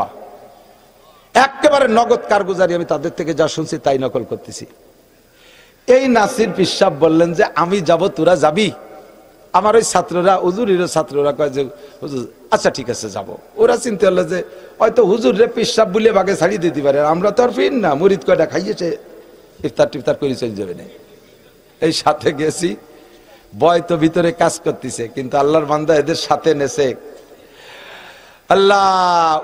একেবারে নগদ কারগুজারি, আমি তাদের থেকে যা শুনছি তাই নকল করতেছি। এই নাসির পীর সাহেব বললেন যে আমি যাব, তোরা যাবি? আমার ওই ছাত্ররা, হুজুরের ছাত্ররা কয় যে হুজুর আচ্ছা ঠিক আছে যাব। ওরা চিন্তা হলো যে হয়তো হুজুর রে পীর সাহেব বলে বাগে ছাড়িয়ে দিতে পারে, আমরা তো আর ফির না, মুরিদ কয়টা খাইয়েছে ইফতার টিফতার করে চলে যাবে না। এই সাথে গেছি, বয় তো ভিতরে কাজ করতেছে, কিন্তু আল্লাহর বান্দা এদের সাথে নেছে। আল্লাহ,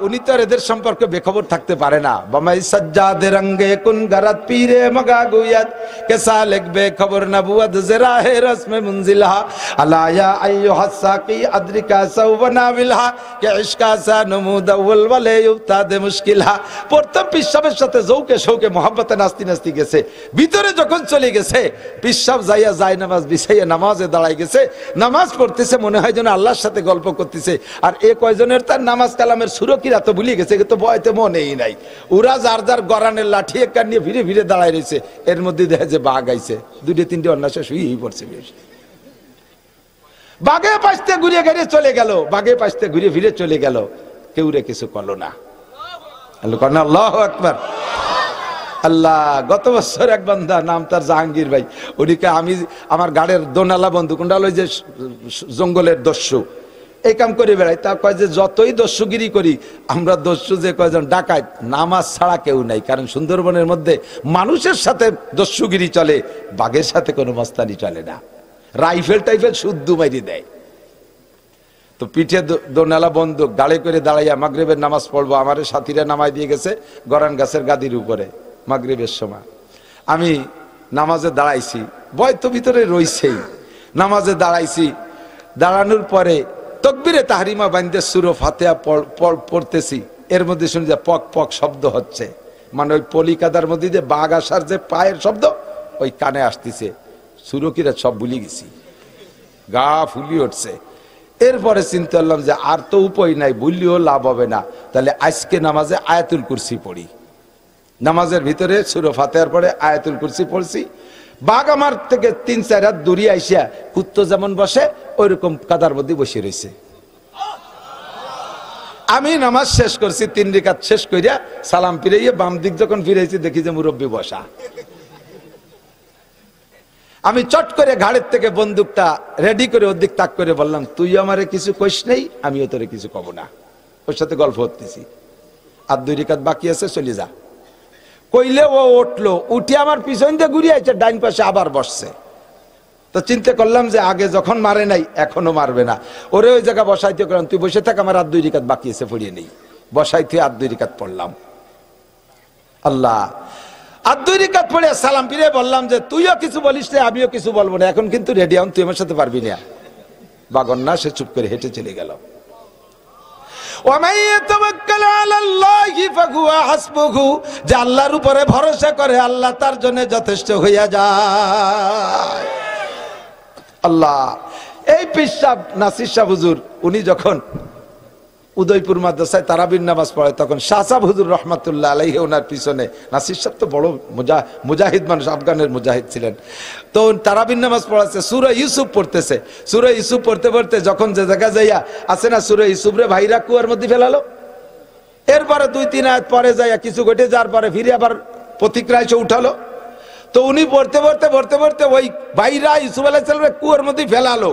উনি তো আর এদের সম্পর্কে বেখবর থাকতে পারে না। বামাই সাজ্জাদে রঙ্গে কুন গরাত পীরে মগা গুয়াত কে সালেক বেখবর নবুয়ত জরা হে রসমে মুনজিলহা আলায়া আইয়ুহা সাকি আদরিকা সাওবনা বিলহা কে ইশকা সা নমুদ আউল ওয়ালে ইউতাদে মুশকিলহা। প্রথম পিসাবের সাথে জৌকে শৌকে মোহাব্বতে নাস্তি নাস্তি গেছে, ভিতরে যখন চলে গেছে পিসাব যাইয়া যায় নামাজ বিছাইয়া নামাজে দাঁড়াই গেছে, নামাজ পড়তেছে, মনে হয় যেন আল্লাহর সাথে গল্প করতেছে। আর এ কয়জনের তার নামাজ কালামের সুরকিরা তো ভুলে গেছে, কিন্তু বয়তে মনেই নাই। ওরা যার যার গরানের লাঠি একটা নিয়ে ফিরে ফিরে দাঁড়ায় রয়েছে। এর মধ্যে দেখা যে বাঘ আইছে, 2-3টে অন্যাসে শুয়েই পড়ছে। বেশ বাঘে পাশতে ঘুরে ঘিরে চলে গেল, বাঘে পাশতে ঘুরে ফিরে চলে গেল, কেউ রে কিছু করলো না। আল্লাহু আকবার। আল্লাহ, গত বছর এক বান্দা, নাম তার জাহাঙ্গীর ভাই, উনিকে আমি আমার গাড়ির দোনালা বন্ধু কোনটা ওই যে জঙ্গলের দস্যু, এই কাম করে বেড়াই। তা কয় যে যতই দস্যুগিরি করি আমরা, দস্যু যে কয়জন ডাকাত, নামাজ ছাড়া কেউ নাই। কারণ সুন্দরবনের মধ্যে মানুষের সাথে দস্যুগিরি চলে, বাঘের সাথে কোনো মস্তানি চলে না। রাইফেল টাইফেল শুদ্ধ মাইরি দেয়। তো পিঠে দোনালা বন্দুক, গাড়ি করে দাঁড়াইয়া মাগরিবের নামাজ পড়বো, আমার সাথীরা নামাই দিয়ে গেছে গরান গাছের গাদির উপরে মাগরিবের সময়। আমি নামাজে দাঁড়াইছি, ভয় তো ভিতরে রইছেই। নামাজে দাঁড়াইছি, দাঁড়ানোর পরে তকবীরে তাহরিমা বান্দে সূরা ফাতিহা পড়তেছি, এর মধ্যে শুনি যে পক পক শব্দ হচ্ছে, মানে ওই পলিকাদার মধ্যে যে বাঘ আসার যে পায়ের শব্দ ওই কানে আসতেছে। সুরকিরা সব ভুলে গেছি, গা ফুলি উঠছে। এরপরে চিন্তা করলাম যে আর তো উপায় নাই, বললেও লাভ হবে না, তাহলে আজকে নামাজে আয়াতুল কুরসি পড়ি। নামাজের ভিতরে সূরা ফাতিহার পরে আয়াতুল কুরসি পড়ছি। বাঘ আমার থেকে 3-4 হাত দূরে আইসা কুত্তো যেমন বসে ওইরকম কাদার মধ্যে বসে রয়েছে। আমি নামাজ শেষ করছি, 3 রাকাত শেষ করিয়া সালাম ফিরাইয়া বাম দিক যখন ফিরাইছি দেখি যে মুরব্বী বসা। আমি চট করে ঘাড়ের থেকে বন্দুকটা রেডি করে ওর দিক তাক করে বললাম, তুই আমারে কিছু কইস নেই, আমিও তোরে কিছু কব না। ওর সাথে গল্প করতেছি। আর 2 রাকাত বাকি আছে, চলে যা। কইলে ও উঠলো, উঠে আমার পিছন দিয়ে ঘুরে আইছে, ডাইন পাশে আবার বসছে। তো চিন্তা করলাম যে আগে যখন মারে নাই এখনো মারবে না, ওরে ওই জায়গা বসাইতে করলাম, তুই বসে থাক, আমার আর 2 রাকাত বাকি আছে, পড়িয়ে নেই। বসাইতে আর 2 রাকাত পড়লাম। আল্লাহ, আর 2 রাকাত পড়ে সালাম ফিরে বললাম যে তুইও কিছু বলিস না, আমিও কিছু বলবো না, এখন কিন্তু রেডি হন, তুই আমার সাথে পারবি না। বাগন না, সে চুপ করে হেঁটে চলে গেল। যে আল্লাহর উপরে ভরসা করে আল্লাহ তার জন্য যথেষ্ট হইয়া যায়। আল্লাহ, এই পীর সাহেব নাসির শাহ হুজুর উনি যখন উদয়পুর মাদ্রাসায় তারাবির নামাজ পড়ে, তখন শাহ সাহেব হুজুর রহমাতুল্লাহ আলাইহি ওনার পিছনে, নাসির সাহেব তো বড় মুজাহিদ মানুষ, আফগানের মুজাহিদ ছিলেন, তো তারাবির নামাজ পড়াচ্ছে, সূরা ইউসুফ পড়তেছে। সূরা ইউসুফ পড়তে পড়তে যখন যে জায়গা যাইয়া আছে না, সূরা ইউসুফ রে ভাইরা কুয়ার মধ্যে ফেলালো, এরপরে 2-3 আয়াত পরে যাইয়া কিছু ঘটে যাওয়ার পরে ফিরে আবার প্রতিক্রিয়া এসে উঠালো। তো উনি পড়তে পড়তে পড়তে পড়তে ওই ভাইরা ইউসুফ আলাইহিস সালাম কুয়ার মধ্যে ফেলালো,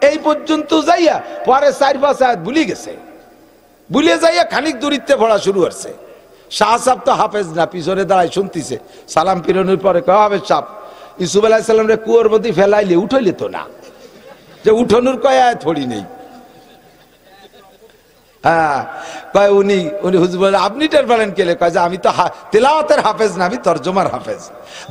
এই পর্যন্ত যাইয়া পরে 4-5 আয়াত ভুলে গেছে। ভুলে যাইয়া খানিক দূরিত্বে পড়া শুরু করছে। শাহ সাহেব তো হাফেজ না, পিছনে দাঁড়ায় শুনতেছে। সালাম ফিরানোর পরে কয়, হাফেজ সাহেব, ইউসুফ আলাইহিস সালাম রে কুয়ার মধ্যে ফেলাইলে উঠাইলে তো না, যে উঠানোর কয় আয়াত পড়ি নেই। হ্যাঁ, কয় উনি হুজুর বলে আপনি টের পারেন কেলে? কয় যে আমি তো তিলাওয়াতের হাফেজ না, আমি তর্জমার হাফেজ।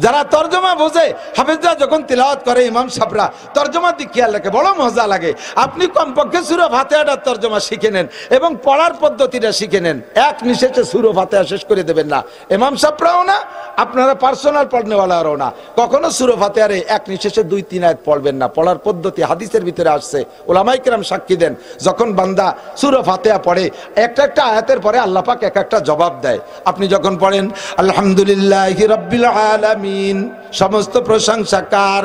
যারা তর্জমা বোঝে, হাফেজরা যখন তিলাওয়াত করে, ইমাম সাহেবরা তর্জমার দিক খেয়াল রাখে, বড় মজা লাগে। আপনি কমপক্ষে সূরা ফাতিহাটার তর্জমা শিখে নেন এবং পড়ার পদ্ধতিটা শিখে নেন, এক নিশেষে সূরা ফাতিহা শেষ করে দেবেন না। ইমাম সাহেবরাও না, আপনারা পার্সোনাল পড়নেওয়ালারাও না, কখনো সূরা ফাতিহারে এক নিশেষে 2-3 আয়াত পড়বেন না। পড়ার পদ্ধতি হাদিসের ভিতরে আসছে, উলামায়ে কেরাম সাক্ষী দেন। যখন বান্দা সূরা ফাতিহা পড়ে, একটা একটা আয়াতের পরে আল্লাহ পাক এক একটা জবাব দেয়। আপনি যখন পড়েন আলহামদুলিল্লাহি রাব্বিল আলামিন, সমস্ত প্রশংসা কার?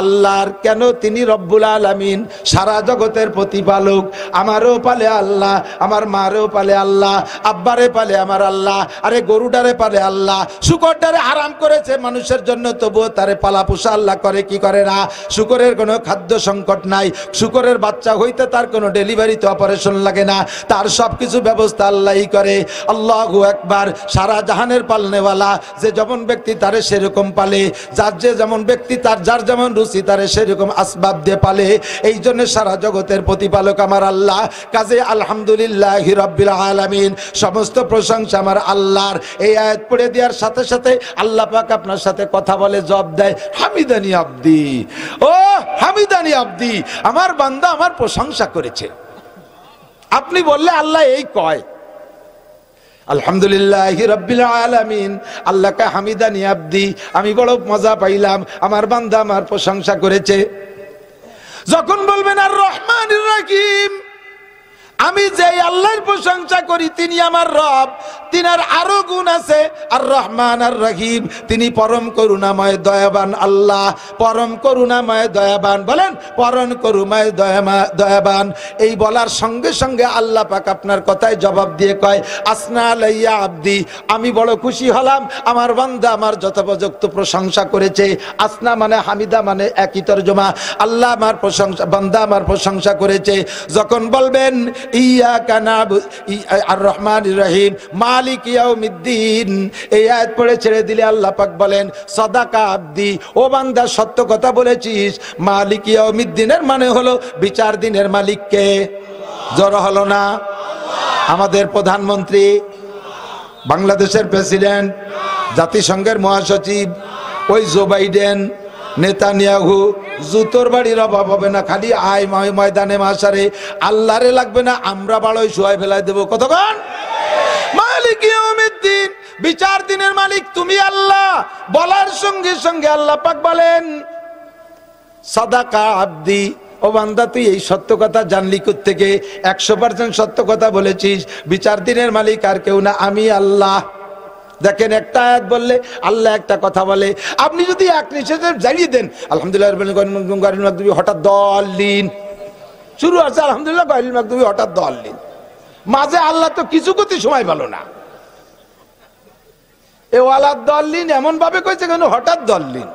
আল্লাহর। কেন? তিনি রব্বুল আলামিন, সারা জগতের প্রতিপালক। আমারও পালে আল্লাহ, আমার মারও পালে আল্লাহ, আব্বারে পালে আমার আল্লাহ, আরে গরুটারে পালে আল্লাহ, শুকরটারে হারাম করেছে মানুষের জন্য, তবুও তারে পালা পোষা আল্লাহ করে কি করে না? শুকরের কোনো খাদ্য সংকট নাই, শুকরের বাচ্চা হইতে তার কোনো ডেলিভারিতে অপারেশন লাগে না, তার সব কিছু ব্যবস্থা আল্লাহই করে। আল্লাহু আকবার। সারা জাহানের পালনেওয়ালা, যে যেমন ব্যক্তি তারে সেরকম পালে, যার যে যেমন ব্যক্তি তার যার যেমন রুচি তারে সেরকম আসবাব দিয়ে পালে। এই জন্য সারা জগতের প্রতিপালক আমার আল্লাহ। কাজে আলহামদুলিল্লাহি রাব্বিল আলামিন, সমস্ত প্রশংসা আমার আল্লাহর। এই আয়াত পড়ে দেওয়ার সাথে সাথে আল্লাহ পাক আপনার সাথে কথা বলে, জবাব দেয়, হামিদানি আব্দি, ও হামিদানি আব্দি, আমার বান্দা আমার প্রশংসা করেছে। আপনি বললে আল্লাহ এই কয়, আলহামদুলিল্লাহি রাব্বিল আলামিন, আল্লাহকে হামিদানি আব্দি, আমি বড় মজা পাইলাম, আমার বান্দা আমার প্রশংসা করেছে। যখন বলবেন আর রহমানির রহিম, আমি যে আল্লাহর প্রশংসা করি তিনি আমার রব, তিনার আরো গুণ আছে, আর রহমান আর রহিম, তিনি পরম করুণাময় দয়াবান আল্লাহ, পরম করুণাময় দয়াবান। বলেন পরম করুণাময় দয়াবান। এই বলার সঙ্গে সঙ্গে আল্লাহ পাক আপনার কথায় জবাব দিয়ে কয়, আসনা আলাইয়া আব্দি, আমি বড় খুশি হলাম, আমার বান্দা আমার যথোপযুক্ত প্রশংসা করেছে। আসনা মানে হামিদা মানে একই তরজমা। আল্লাহ আমার প্রশংসা, বান্দা আমার প্রশংসা করেছে। যখন বলবেন ইয়াকা নাবুদু আর রহমানির রহিম মালিক ইয়াউমিদ্দিন, এই আয়াত পড়ে ছেড়ে দিলে আল্লাহ পাক বলেন, সাদাকা আব্দি, ও বান্দা সত্য কথা বলেছিস। মালিক ইয়াউমিদ্দিনের মানে হলো বিচার দিনের মালিককে। জড়ো হলো না? আমাদের প্রধানমন্ত্রী, বাংলাদেশের প্রেসিডেন্ট, জাতিসংঘের মহাসচিব, ওই জো বাইডেন, নেতানিয়াহু, জুতোর বাড়ির অভাব হবে না, খালি আয় ময়দানে মাসারে। আল্লাহরে লাগবে না, আমরা বাড়ই শুয়াই ফেলাই দেবো। কতক্ষণ? মালিক ইয়াউমিদ্দিন, বিচার দিনের মালিক তুমি আল্লাহ। বলার সঙ্গে সঙ্গে আল্লাহ পাক বলেন, সাদাকা আব্দি, ও বান্দা তুই এই সত্য কথা জানলি কোত্থেকে? 100% সত্য কথা বলেছিস। বিচার দিনের মালিক আর কেউ না, আমি আল্লাহ। দেখেন, একটা আয়াত বললে আল্লাহ একটা কথা বলে। আপনি যদি এক নিঃশ্বাসে জ্বালিয়ে দেন আলহামদুলিল্লাহ, হঠাৎ দলিন শুরু আছে, আলহামদুলিল্লাহ গায়রুল মাগদুবি, হঠাৎ দলিন, মাঝে আল্লাহ তো কিছু করতে সময় ভালো না। এ ওয়ালাদ দলিন এমন ভাবে কইছে কেন হঠাৎ দলিন।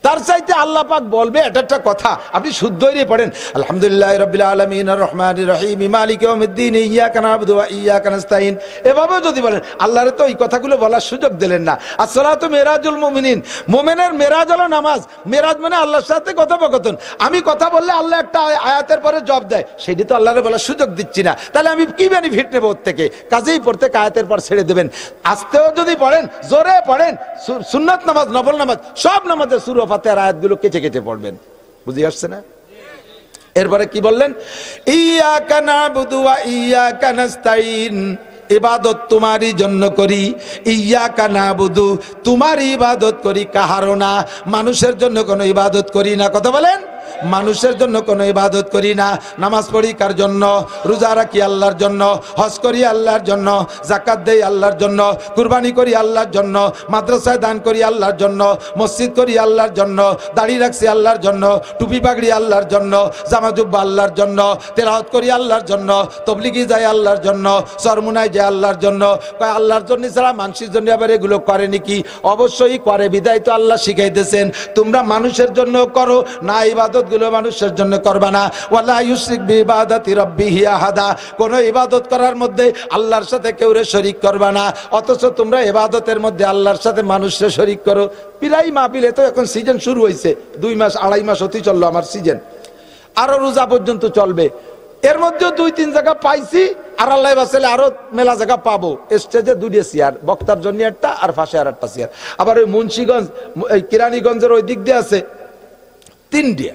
তার চাইতে আল্লাহ পাক বলবে, এটা একটা কথা। আপনি শুদ্ধই পড়েন, আলহামদুলিল্লাহি রাব্বিল আলামিন আর রহমানির রহিম মালিকি ইয়াউমিদ্দিন ইয়্যাকা না'বুদু ওয়া ইয়্যাকা নাস্তাইন, এভাবেও যদি বলেন, আল্লাহর তো এই কথাগুলো বলার সুযোগ দিলেন না। আসসালাতু মিরাজুল মুমিনিন, মুমিনের মেরাজ হলো নামাজ। মেরাজ মানে আল্লাহর সাথে কথোপকথন। আমি কথা বললে আল্লাহ একটা আয়াতের পরে জবাব দেয়, সেটি তো আল্লাহরে বলার সুযোগ দিচ্ছি না, তাহলে আমি কি বেনিফিট নেব ওর থেকে? কাজেই প্রত্যেক আয়াতের পর ছেড়ে দেবেন। আস্তেও যদি পড়েন, জোরে পড়েন, সুন্নাত নামাজ, নফল নামাজ, সব নামাজের সূরা ফাতিহার আয়াতগুলো কেটে কেটে পড়বেন। বুঝে আসছে না? এরপরে কি বললেন? ইয়্যাকা না'বুদু ওয়া ইয়্যাকা নাস্তাইন, ইবাদত তোমারই জন্য করি। ইয়্যাকা না'বুদু, তোমার ইবাদত করি, কাহারও না। মানুষের জন্য কোনো ইবাদত করি না। কথা বলেন, মানুষের জন্য কোনো ইবাদত করি না। নামাজ পড়ি কার জন্য? রোজা রাখি আল্লাহর জন্য, হজ করি আল্লাহর জন্য, যাকাত দেই আল্লাহর জন্য, কুরবানি করি আল্লাহর জন্য, মাদ্রাসায় দান করি আল্লাহর জন্য, মসজিদ করি আল্লাহর জন্য, দাড়ি রাখছি আল্লাহর জন্য, টুপি পাগড়ি আল্লাহর জন্য, জামা জুব্বা আল্লাহর জন্য, তেলাওয়াত করি আল্লাহর জন্য, তবলিগি যাই আল্লাহর জন্য, চরমুনায় যায় আল্লাহর জন্য। কয় আল্লাহর জন্য ছাড়া মানুষের জন্য আবার এগুলো করে নাকি? অবশ্যই করে, বিধায় তো আল্লাহ শিখাইতেছেন তোমরা মানুষের জন্য করো না, ইবাদত গুলো মানুষের জন্য করবা না। ওয়ালা ইউশরিক বিইবাদাতি রাব্বিহি আহাদা, কোন ইবাদত করার মধ্যে আল্লাহর সাথে কেউরে শরীক করবা না। অথচ তোমরা ইবাদতের মধ্যে আল্লাহর সাথে মানুষকে শরীক করো। প্রায় মাহফিলে তো এখন সিজন শুরু হয়েছে, 2 মাস 2.5 মাস হতে চললো আমার সিজন, আরো রোজা পর্যন্ত চলবে। এর মধ্যে 2-3 জায়গা পাইছি, আর আল্লাহ বাঁচালে আরো মেলা জায়গা পাবো। স্টেজে 2টা চেয়ার, বক্তার জন্য একটা, আর পাশে আর একটা চেয়ার। আবার ওই মুন্সিগঞ্জ, কিরানীগঞ্জের ওই দিক দিয়ে আছে 3টা,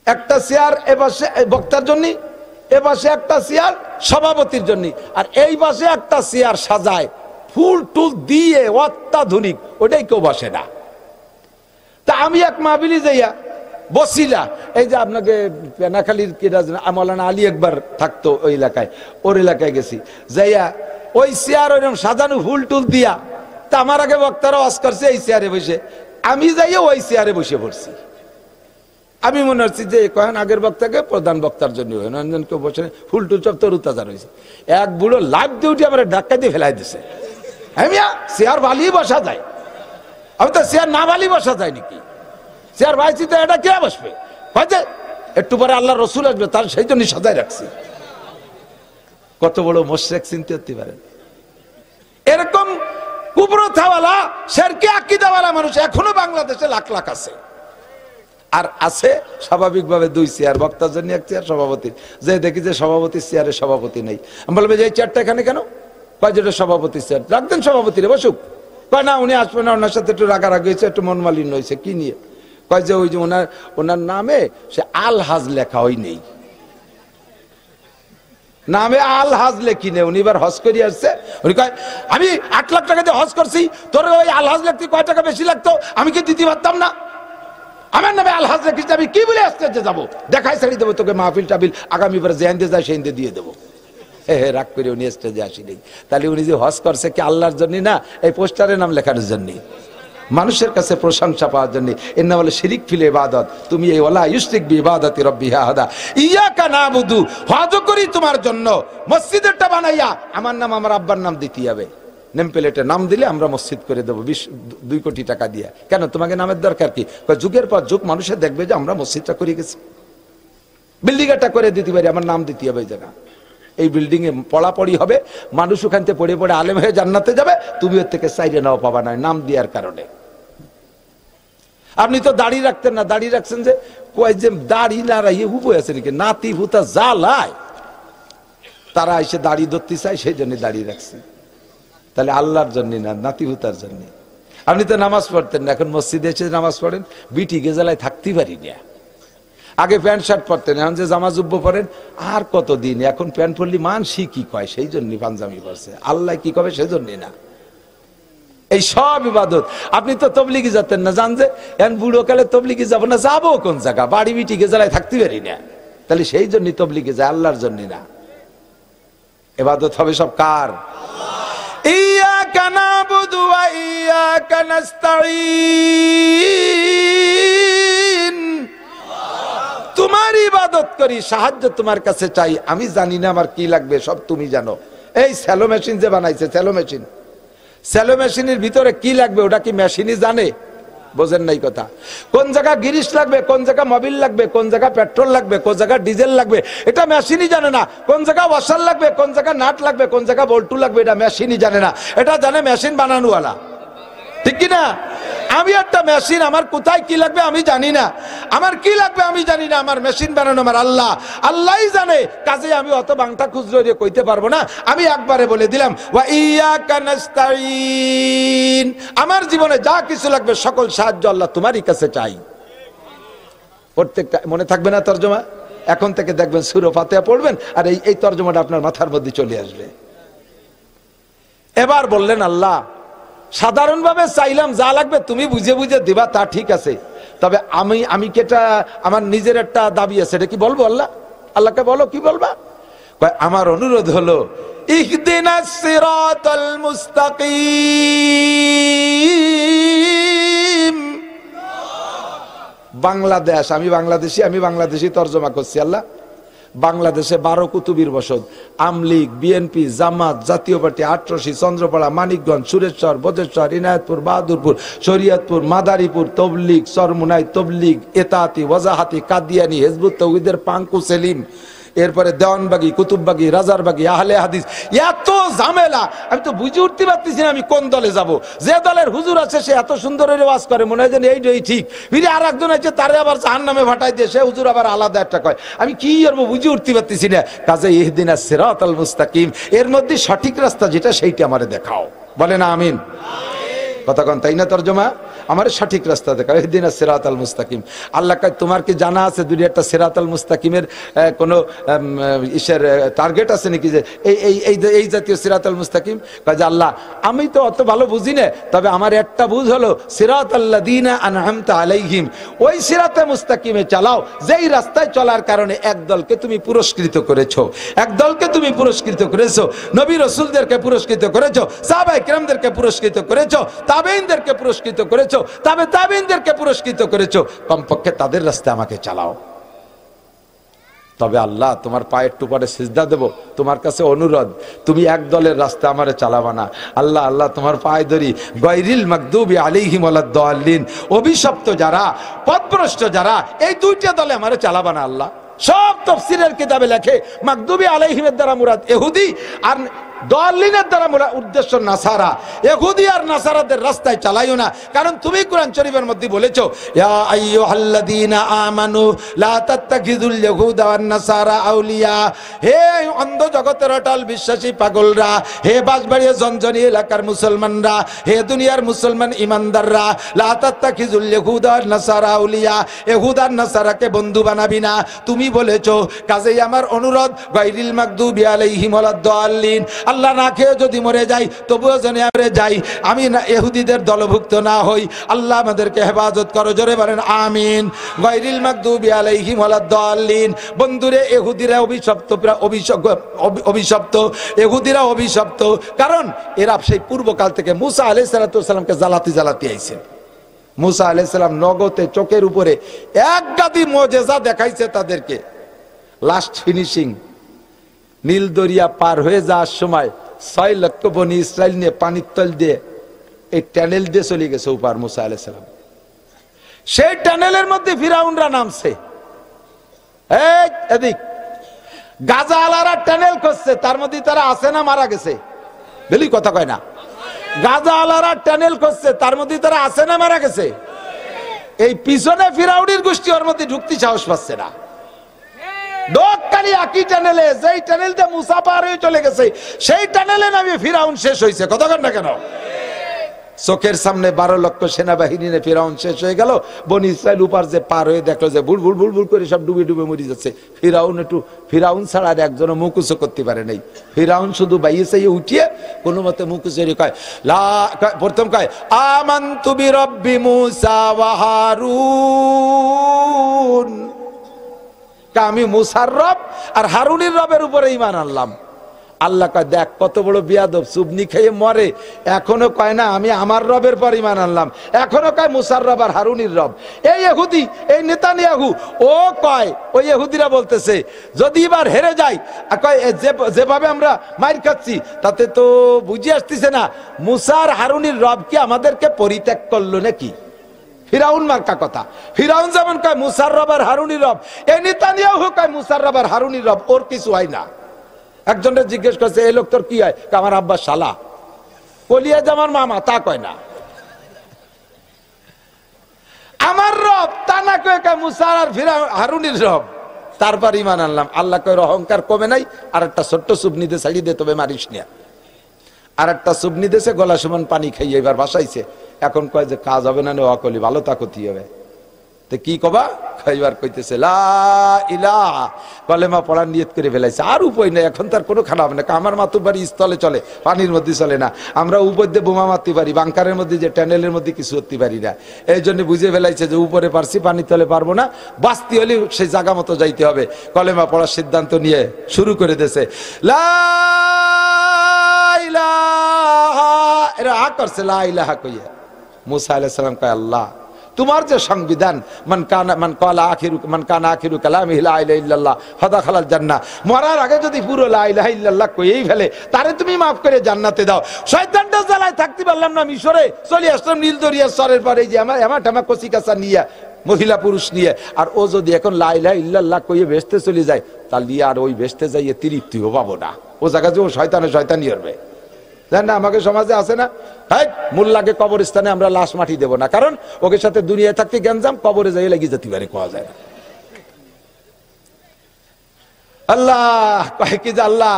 একটা চেয়ার এপাশে বক্তার জন্য, এপাশে একটা চেয়ার সভাপতির জন্য, আর এই পাশে একটা চেয়ার সাজায় ফুল টুল দিয়ে অত্যাধুনিক, ওটাই কেউ বসে না। তা আমি এক মাহফিলে যাইয়া বসিলা, এই যে আপনাকে পেনাখালীর মৌলানা আলী একবার থাকতো ওই এলাকায়, ওর এলাকায় গেছি, যাইয়া ওই চেয়ার ওইরকম সাজানো ফুল টুল দিয়া। তা আমার আগে বক্তারা ওয়াজ করছে এই চেয়ারে বসে, আমি যাইয়া ওই চেয়ারে বসে পড়ছি। আমি মনে হচ্ছি যে কয়েন আগের বক্তাকে প্রধান বক্তার জন্য কেউ বসে ফুল টুল সব তরু তাজা রয়েছে। এক বুড়ো লাভ দিয়ে উঠে আমার ধাক্কা দিয়ে ফেলাই দিছে। চেয়ার বালি বসা যায়? আমি তো চেয়ার না বালি বসা যায় নাকি? চেয়ার ভাইছি তো এটা কে বসবে? হয়তো একটু পরে আল্লাহ রসুল আসবে, তার সেই জন্য সাজায় রাখছি। কত বড় মুশরিক চিনতে হতে পারেন। এরকম কুপ্রথাওয়ালা, শিরকি আকীদাওয়ালা মানুষ এখনো বাংলাদেশে লাখ লাখ আছে। আর আছে স্বাভাবিকভাবে 2 চেয়ার, বক্তার জন্য 1 চেয়ার, সভাপতির। যে দেখি যে সভাপতির চেয়ারে সভাপতি নেই, আমি বলবো যে এই চেয়ারটা এখানে কেন? কয় যেটা সভাপতির চেয়ার, রাখতেন সভাপতিরে বসুক। কয় না, উনি আসবে না, ওনার সাথে একটু রাগারাগি হয়েছে, একটু মনমালিন্য হয়েছে। কি নিয়ে? কয় যে ওই যে ওনার নামে সে আল হাজ লেখা হয় নেই, নামে আল হাজ লেখি নেই। উনি এবার হজ করে আসছে, উনি কয় আমি 8 লাখ টাকা দিয়ে হজ করছি, তোর ওই আল হাজ লিখতে কয় টাকা বেশি লাগতো, আমি কি দিতে পারতাম না? আমার নামে আল হাজ লিখিস, আমি কি বলে আসতে যাবো? দেখাই ছাড়ি দেবো তোকে, মাহফিল টাবিল আগামীবার যে হিন্দে যায় সেই হিন্দে দিয়ে দেবো। রাগ করে উনি স্টেজে আসেনি। তাহলে উনি যে হজ করছে কি আল্লাহর জন্য না, এই পোস্টারে নাম লেখানোর জন্য, মানুষের কাছে প্রশংসা পাওয়ার জন্য। এর নাম হলো শিরিক ফিল ইবাদত। তুমি এই ওয়ালা ইউশরিক বিইবাদাতি রাব্বিহি আহাদা, ইয়্যাকা না'বুদু, হজ করি তোমার জন্য। মসজিদেরটা বানাইয়া আমার নাম, আমার আব্বার নাম দিতে হবে। নেম প্লেটে নাম দিলে আমরা মসজিদ করে দেবো 2 কোটি টাকা দিয়ে। কেন, তোমাকে নামের দরকার কি? যুগের পর যুগ মানুষের দেখবে যে আমরা মসজিদটা করে গেছি, বিল্ডিং একটা করে দিতে পারি, আমার নাম দিতে হবে। জায়গা এই বিল্ডিং এ পড়াপড়ি হবে, মানুষ ওখান থেকে পড়ে পড়ে আলেম হয়ে জান্নাতে যাবে, তুমি ওর থেকে সাইডে নাও পাবা না নাম দেওয়ার কারণে। আপনি তো দাড়ি রাখতেন না, দাড়ি রাখছেন যে কয় যে দাড়ি না রাখিয়ে হুবো আছে নাকি, নাতি ভুতা যা লায় তারা এসে দাড়ি ধরতে চায়, সেই জন্য দাড়ি রাখছে। তাহলে আল্লাহর জন্য না, নাতি ভুতার জন্য। আপনি তো নামাজ পড়তেন না, এখন মসজিদে এসে নামাজ পড়েন। বিটি গেজালায় থাকতে পারি না। আগে প্যান্ট শার্ট পরতেন, এখন যে জামা জুব্বো পরেন, আর কতদিন এখন প্যান্ট পরলি মানসি কি কয়, সেই জন্য পাঞ্জাবি পরছে। আল্লাহ কি কবে সেই জন্য না। এই সব ইবাদত। আপনি তো তবলিগি যেতেন না, জান যে এখন বুড়ো কালে তবলিগি যাবো না, যাবো কোন জায়গা? বাড়ি বিটি গেজালায় থাকতে পারি না, তাহলে সেই জন্য তবলিগে যায়, আল্লাহর জন্য না। ইবাদত হবে সব কার? ইয়্যাকা না'বুদু ওয়া ইয়্যাকা নাস্তাঈন, তোমার ইবাদত করি, সাহায্য তোমার কাছে চাই। আমি জানি না আমার কি লাগবে, সব তুমি জানো। এই স্যালো মেশিন যে বানাইছে, স্যালো মেশিন, স্যালো মেশিনের ভিতরে কি লাগবে ওটা কি মেশিনই জানে? বোঝেন নাই কথা? কোন জায়গা গিরিশ লাগবে, কোন জায়গা মোবিল লাগবে, কোন জায়গা পেট্রোল লাগবে, কোন জায়গা ডিজেল লাগবে, এটা মেশিনই জানে না। কোন জায়গা ওয়াশার লাগবে, কোন জায়গা নাট লাগবে, কোন জায়গা বল্টু লাগবে, এটা মেশিনই জানে না। এটা জানে মেশিন বানানোওয়ালা, ঠিক কি না? আমি একটা মেশিন, আমার কোথায় কি লাগবে আমি জানি না, আমার কি লাগবে আমি জানি না, আমার মেশিন বানানো আমার আল্লাহ, আল্লাহই জানে। কাজে আমি অত বাংটা খুচরো দিয়ে কইতে পারবো না। আমি একবারে বলে দিলাম, ওয়া ইয়াকা নাস্তাইন, আমার জীবনে যা কিছু লাগবে সকল সাহায্য আল্লাহ তোমারই কাছে চাই। প্রত্যেকটা মনে থাকবে না তরজমা? এখন থেকে দেখবেন সূরা ফাতিহা পড়বেন আর এই তরজমাটা আপনার মাথার মধ্যে চলে আসবে। এবার বললেন আল্লাহ, সাধারণভাবে চাইলাম যা লাগবে তুমি বুঝে বুঝে দিবা, তা ঠিক আছে, তবে আমি কেটা আমার নিজের একটা দাবি আছে, এটা কি বলবো? আল্লাহকে বলো, কি বলবা? আমার অনুরোধ হলো ইহদিনাস সিরাতাল মুস্তাকিম। বাংলাদেশ, আমি বাংলাদেশি তরজমা করছি। আল্লাহ, বাংলাদেশে 12 কুতুবির বসত, আমলিগ, বিএনপি, জামাত, জাতীয় পার্টি, আটরশি, চন্দ্রপাড়া, মানিকগঞ্জ, সুরেশ্বর, বজেশ্বর, ইনায়তপুর, বাহাদুরপুর, শরীয়তপুর, মাদারীপুর, তবলিগ, সরমুনাই, তবলিগ, এতাতি, ওয়াজাহাতি, কাদিয়ানি, হিজবুত তাওহীদের পাঙ্কু সেলিম, এরপরে দেওয়ানবাগি, কুতুববাগি, রাজারবাগি, আহলে হাদিস, এত ঝামেলা। আমি তো বুঝে উঠতে পারতেছি না আমি কোন দলে যাব। যে দলের হুজুর আছে সে এত সুন্দর ওয়াজ করে, মনে হয় যেন এইটাই ঠিক, ফিরে আর একজন আছে তারে আবার জাহান্নামে ভাটাই দিয়ে সে হুজুর আবার আলাদা একটা কয়। আমি কি করবো বুঝে উঠতে পারতেছি না। কাজে ইহদিনাস সিরাতাল মুস্তাকিম, এর মধ্যে সঠিক রাস্তা যেটা সেইটা আমারে দেখাও। বলে না আমিন? কথা কন, তাই না? তরজমা, আমার সঠিক রাস্তা দেখাও, ইহদিনাস সিরাতাল মুস্তাকিম। আল্লাহ কয় তোমার কি জানা আছে দুই একটা সিরাতাল মুস্তাকিমের কোনো ইসের টার্গেট আছে নাকি, যে এই জাতীয় সিরাতাল মুস্তাকিম? কয় যে আল্লাহ আমি তো অত ভালো বুঝি না, তবে আমার একটা বুঝ হলো সিরাতাল্লাযীনা আনআমতা আলাইহিম, ওই সিরাতে মুস্তাকিমে চালাও যেই রাস্তায় চলার কারণে একদলকে তুমি পুরস্কৃত করেছো, একদলকে তুমি পুরস্কৃত করেছো, নবী রাসূলদেরকে পুরস্কৃত করেছো, সাহাবায়ে কেরামদেরকে পুরস্কৃত করেছো, তাবেঈনদেরকে পুরস্কৃত করেছো, তাবেঈনদেরকে পুরস্কৃত করেছো, কমপক্ষে তাদের রাস্তায় আমাকে চালাও। তবে আল্লাহ তোমার পায়ের টুপারে সিজদা দেব, তোমার কাছে অনুরোধ তুমি এক দলের রাস্তা আমারে চালাবা না। আল্লাহ তোমার পায়ে ধরি, গায়রিল মাগদুবি আলাইহিম ওয়ালাদ-দাল্লিন, অভিশপ্ত যারা, পথভ্রষ্ট যারা, এই দুইটা দলে আমারে চালাবা না। আল্লাহ সব তাফসীরের কিতাবে লেখে মাগদুবি আলাইহিমের দ্বারা মুরাদ ইহুদি, আর দাল্লিনের দ্বারা উদ্দেশ্য নাসারা। ইহুদি আর নাসারাদের রাস্তায় চালাইও না, কারণ তুমি কোরআন শরীফের মধ্যে বলেছো ইয়া আইয়ুহাল্লাযীনা আমানু লা তাত্তাখিযুল ইয়াহুদা ওয়ান নাসারা আউলিয়া। হে অন্ধ জগতের অটল বিশ্বাসী পাগলরা, হে বাঁশবাড়িয়া জনজনি এলাকার মুসলমানরা, হে দুনিয়ার মুসলমান ইমানদাররা, লা তাত্তাখিযুল ইয়াহুদা ওয়ান নাসারা আউলিয়া, ইহুদ আর নাসারাকে বন্ধু বানাবি না তুমি বলেছো। কাজেই আমার অনুরোধ, গায়রিল মাগদুবি আলাইহিম ওয়ালাদ-দাল্লিন, আল্লাহ না খেয়ে যদি মরে যাই তবুও যেন আমরা যাই, আমি না ইহুদিদের দলভুক্ত না হই। আল্লাহ আমাদেরকে হেফাজত করো, জোরে বলেন আমিন। গায়রিল মাগদুবি আলাইহিম ওয়ালাদ-দাল্লিন। বন্ধুরে, ইহুদিরা অভিশপ্ত, ইহুদিরা অভিশপ্ত, কারণ এরা সেই পূর্বকাল থেকে মুসা আলাইহিস সালামকে জ্বালাতে আইছে। মুসা আলাইহিস সালাম নগদে চোখের উপরে এক গাদি মুজিজা দেখাইছে তাদেরকে। লাস্ট ফিনিশিং, নীল দরিয়া পার হয়ে যাওয়ার সময় 6 লক্ষ বনি ইসরায়েল নিয়ে পানির তল দিয়ে এই টানেল দিয়ে চলে গেছে উপার মুসা আলাইহিস সালাম। সেই টানেলের মধ্যে ফিরাউনরা নামছে। এদিক গাজা আলারা টানেল করছে, তার মধ্যে তারা আছে না মারা গেছে? বলি কথা কয় না। গাজা আলারা টানেল করছে, তার মধ্যে তারা আছে না মারা গেছে? এই পিছনে ফিরাউনের গোষ্ঠী ওর মধ্যে ঢুকতে সাহস পাচ্ছে না। ডোকালি একই টানেলে, যেই টানেল দিয়ে মুসা পার হয়ে চলে গেছে সেই টানেলে নামে ফিরাউন শেষ হয়েছে। কতক্ষণ না কেন? চোখের সামনে 12 লক্ষ সেনাবাহিনী নিয়ে ফিরাউন শেষ হয়ে গেল। বনি ইসরায়েল উপার যে পার হয়ে দেখলো যে বুলবুল বুলবুল করে সব ডুবে ডুবে মরে যাচ্ছে। ফিরাউন ছাড়া আর একজনও মুকুসও করতে পারে নাই। ফিরাউন শুধু বাইয়ে চাইয়ে উঠিয়ে কোনো মতে মুকুসেরি কয়, প্রথম কয় আমানতু বিরব্বি মুসা ওয়া হারুন, আমি মুসার রব আর হারুনের রবের উপরে ঈমান আনলাম। আল্লাহ কয় দেখ কত বড় বিয়াদব, চুবনি খেয়ে মরে, এখনো কয় না আমি আমার রবের পর ঈমান আনলাম, এখনো কয় মুসার রব আর হারুনের রব। এই ইহুদি, এই নেতানিয়াহু, ও কয়, ওই ইহুদিরা বলতেছে যদি এবার হেরে যাই, কয় যেভাবে আমরা মাইর খাচ্ছি তাতে তো বুঝে আসতেছে না মুসার হারুনের রব কি আমাদেরকে পরিত্যাগ করলো নাকি? ফিরাউন মার্কা কথা। ফিরাউন যেমন কয় মুসার রব আর হারুনি রব, এ নেতানিয়াহু কয় মুসার রব আর হারুনি রব, ওর কিছু হয় না। একজনের জিজ্ঞেস করছে এই লোক তোর কি হয়? আমার আব্বা শালা। কলিয়া জামার মামা, তা কয় না। আমার রব তা না কয় মুসার আর হারুনির রব। তারপর ইমান আনলাম। আল্লাহ কয় অহংকার কমে নাই, আর একটা ছোট্ট সুবনিতে ছাড়িয়ে দে, তবে মারিস না। আর একটা সুবনি দেশে গলা সমান পানি খাইয়ে এবার বাসাইছে। এখন কয় যে কাজ হবে না, অকলি ভালো তা ক্ষতি হবে। তো কি কবা? খাইবার কইতেছে লা ইলাহা, কলেমা পড়ার নিয়ত করে ফেলাইছে। আর উপায় নেই, এখন তার কোনো খারাপ না। আমার মাতুর বাড়ি স্থলে চলে, পানির মধ্যে চলে না। আমরা উপর দিয়ে বোমা মারতে পারি, বাংকারের মধ্যে যে ট্যানেলের মধ্যে কিছু করতে পারি না। এই জন্য বুঝে ফেলাইছে যে উপরে পারছি, পানির তলে পারবো না, বাঁচতে হলে সেই জায়গা মতো যাইতে হবে। কলেমা পড়ার সিদ্ধান্ত নিয়ে শুরু করে দিয়েছে লা ইলাহা, এরা আ করছে লা ইলাহা কইয়া। মুসা আলাইহিস সালাম কয় আল্লাহ তোমার যে সংবিধান, মান কানা আখিরু কালামিহি লা ইলাহা ইল্লাল্লাহ ফাদাখালাল জান্নাহ, মরার আগে যদি পুরো লা ইলাহা ইল্লাল্লাহ কইই ফেলে তারে তুমি maaf করে জান্নাতে দাও। শয়তানটা জ্বালায় থাকতে পারলাম না, মিশরে চলে আসলাম নীল দরিয়ার চরের পারে, যে আমার কচি কাঁচা নিয়ে, মহিলা পুরুষ নিয়ে। আর ও যদি এখন লা ইলাহা ইল্লাল্লাহ কইয়ে বেহেশতে চলে যায়, তাহলে আর ওই বেহেশতে যাইয়ে তৃপ্তিও পাবো না। ও জায়গা যে ও শয়তানি হবে। জান না, আমাকে সমাজে আছে না, হ্যাঁ মোল্লাকে কবরস্থানে আমরা লাশ মাটি দেব না, কারণ ওকে সাথে দুনিয়ায় থাকতে গ্যাঞ্জাম, কবরে যাই লাগিয়ে যেতে পারে, কোয়া যায় না। আল্লাহ কয় কি যে আল্লাহ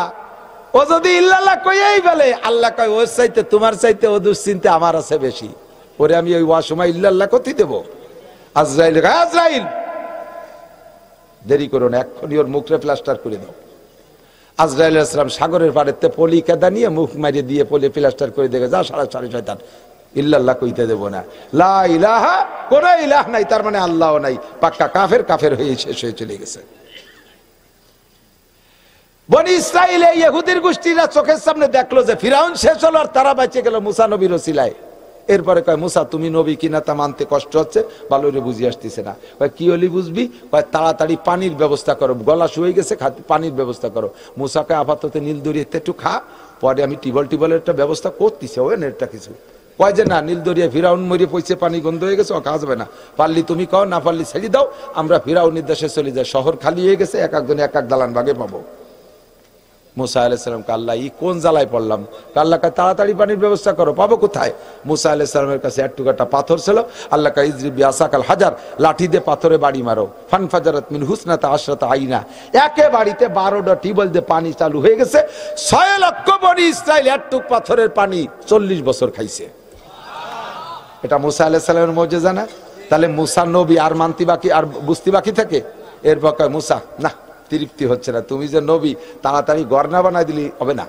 ও যদি ইল্লাল্লাহ কইয়াই ফেলে, আল্লাহ কয় ওর চাইতে তোমার চাইতে ও দুশ্চিন্তা আমার আছে বেশি, ওরে আমি ওই ওয়াসময় ইল্লাল্লাহ কতি দেব। আজরাইল আজরাইল দেরি করো না, এক্ষুনি ওর মুখে প্লাস্টার করে দাও। আজরাইল আলাইহিস সালাম সাগরের পাড়েতে পলি কেদা নিয়ে মুখ মারিয়ে দিয়ে পলি প্লাস্টার করে দেখে যা সারা শয়তান, ইল্লাল্লাহ কইতে দেব না। লা ইলাহা, কোন ইলাহ নাই, তার মানে আল্লাহও নাই, পাক্কা কাফের হয়ে শেষ হয়ে চলে গেছে। বনি ইসরাইল এই ইহুদির গোষ্ঠীরা চোখের সামনে দেখলো যে ফিরাউন শেষ হলো আর তারা বেঁচে গেল মুসা নবীর ওসিলায়। এরপরে কয় মুসা তুমি নবী কিনা তা মানতে কষ্ট হচ্ছে, ভালো করে বুঝি আসতেছে না। কয় কি হলি বুঝবি? কয় তাড়াতাড়ি পানির ব্যবস্থা করো, গলা শুয়ে গেছে, পানির ব্যবস্থা করো। মুসাকে আপাতত নীল দরিয়াতে একটু খা, পরে আমি টিবলের একটা ব্যবস্থা করতেছি, ওই নেটটা কিছু। কয় যে না, নীল দরিয়া ফিরাউন মরে পড়ছে, পানি গন্ধ হয়ে গেছে, ও কাজ হবে না, পারলি তুমি কও, না পারলি ছেড়ে দাও, আমরা ফিরাউনের দেশে চলে যাই, শহর খালি হয়ে গেছে, এক একজন এক এক দালান ভাগে পাবো। মুসা আলাইহিস সালামকে আল্লাহ ই কোন জ্বালায় পড়লাম? আল্লাহ কা তাড়াতাড়ি পানির ব্যবস্থা করো, পাবো কোথায়? মুসা আলাইহিস সালামের কাছে এক টুকরা পাথর ছিল। আল্লাহ কা ইজরি বিআসাকাল হাজার, লাঠি দিয়ে পাথরে বাড়ি মারো। ফানফাজারাত মিন হুসনাতা আশরাতা আইনা, একে বাড়িতে 12টা টিউবওয়েল দিয়ে পানি চালু হয়ে গেছে। 6 লক্ষ বনি ইসরাইল এক টুক পাথরের পানি 40 বছর খাইছে। এটা মুসা আলাইহিস সালামের মুজিজা না? তাহলে মুসা নবী আর মানতি বাকি আর বুঝতে বাকি থাকে? এরপর কয় মুসা না, তৃপ্তি হচ্ছে না, তুমি যে নবী তাড়াতাড়ি ঘর না বানাই দিলি হবে না।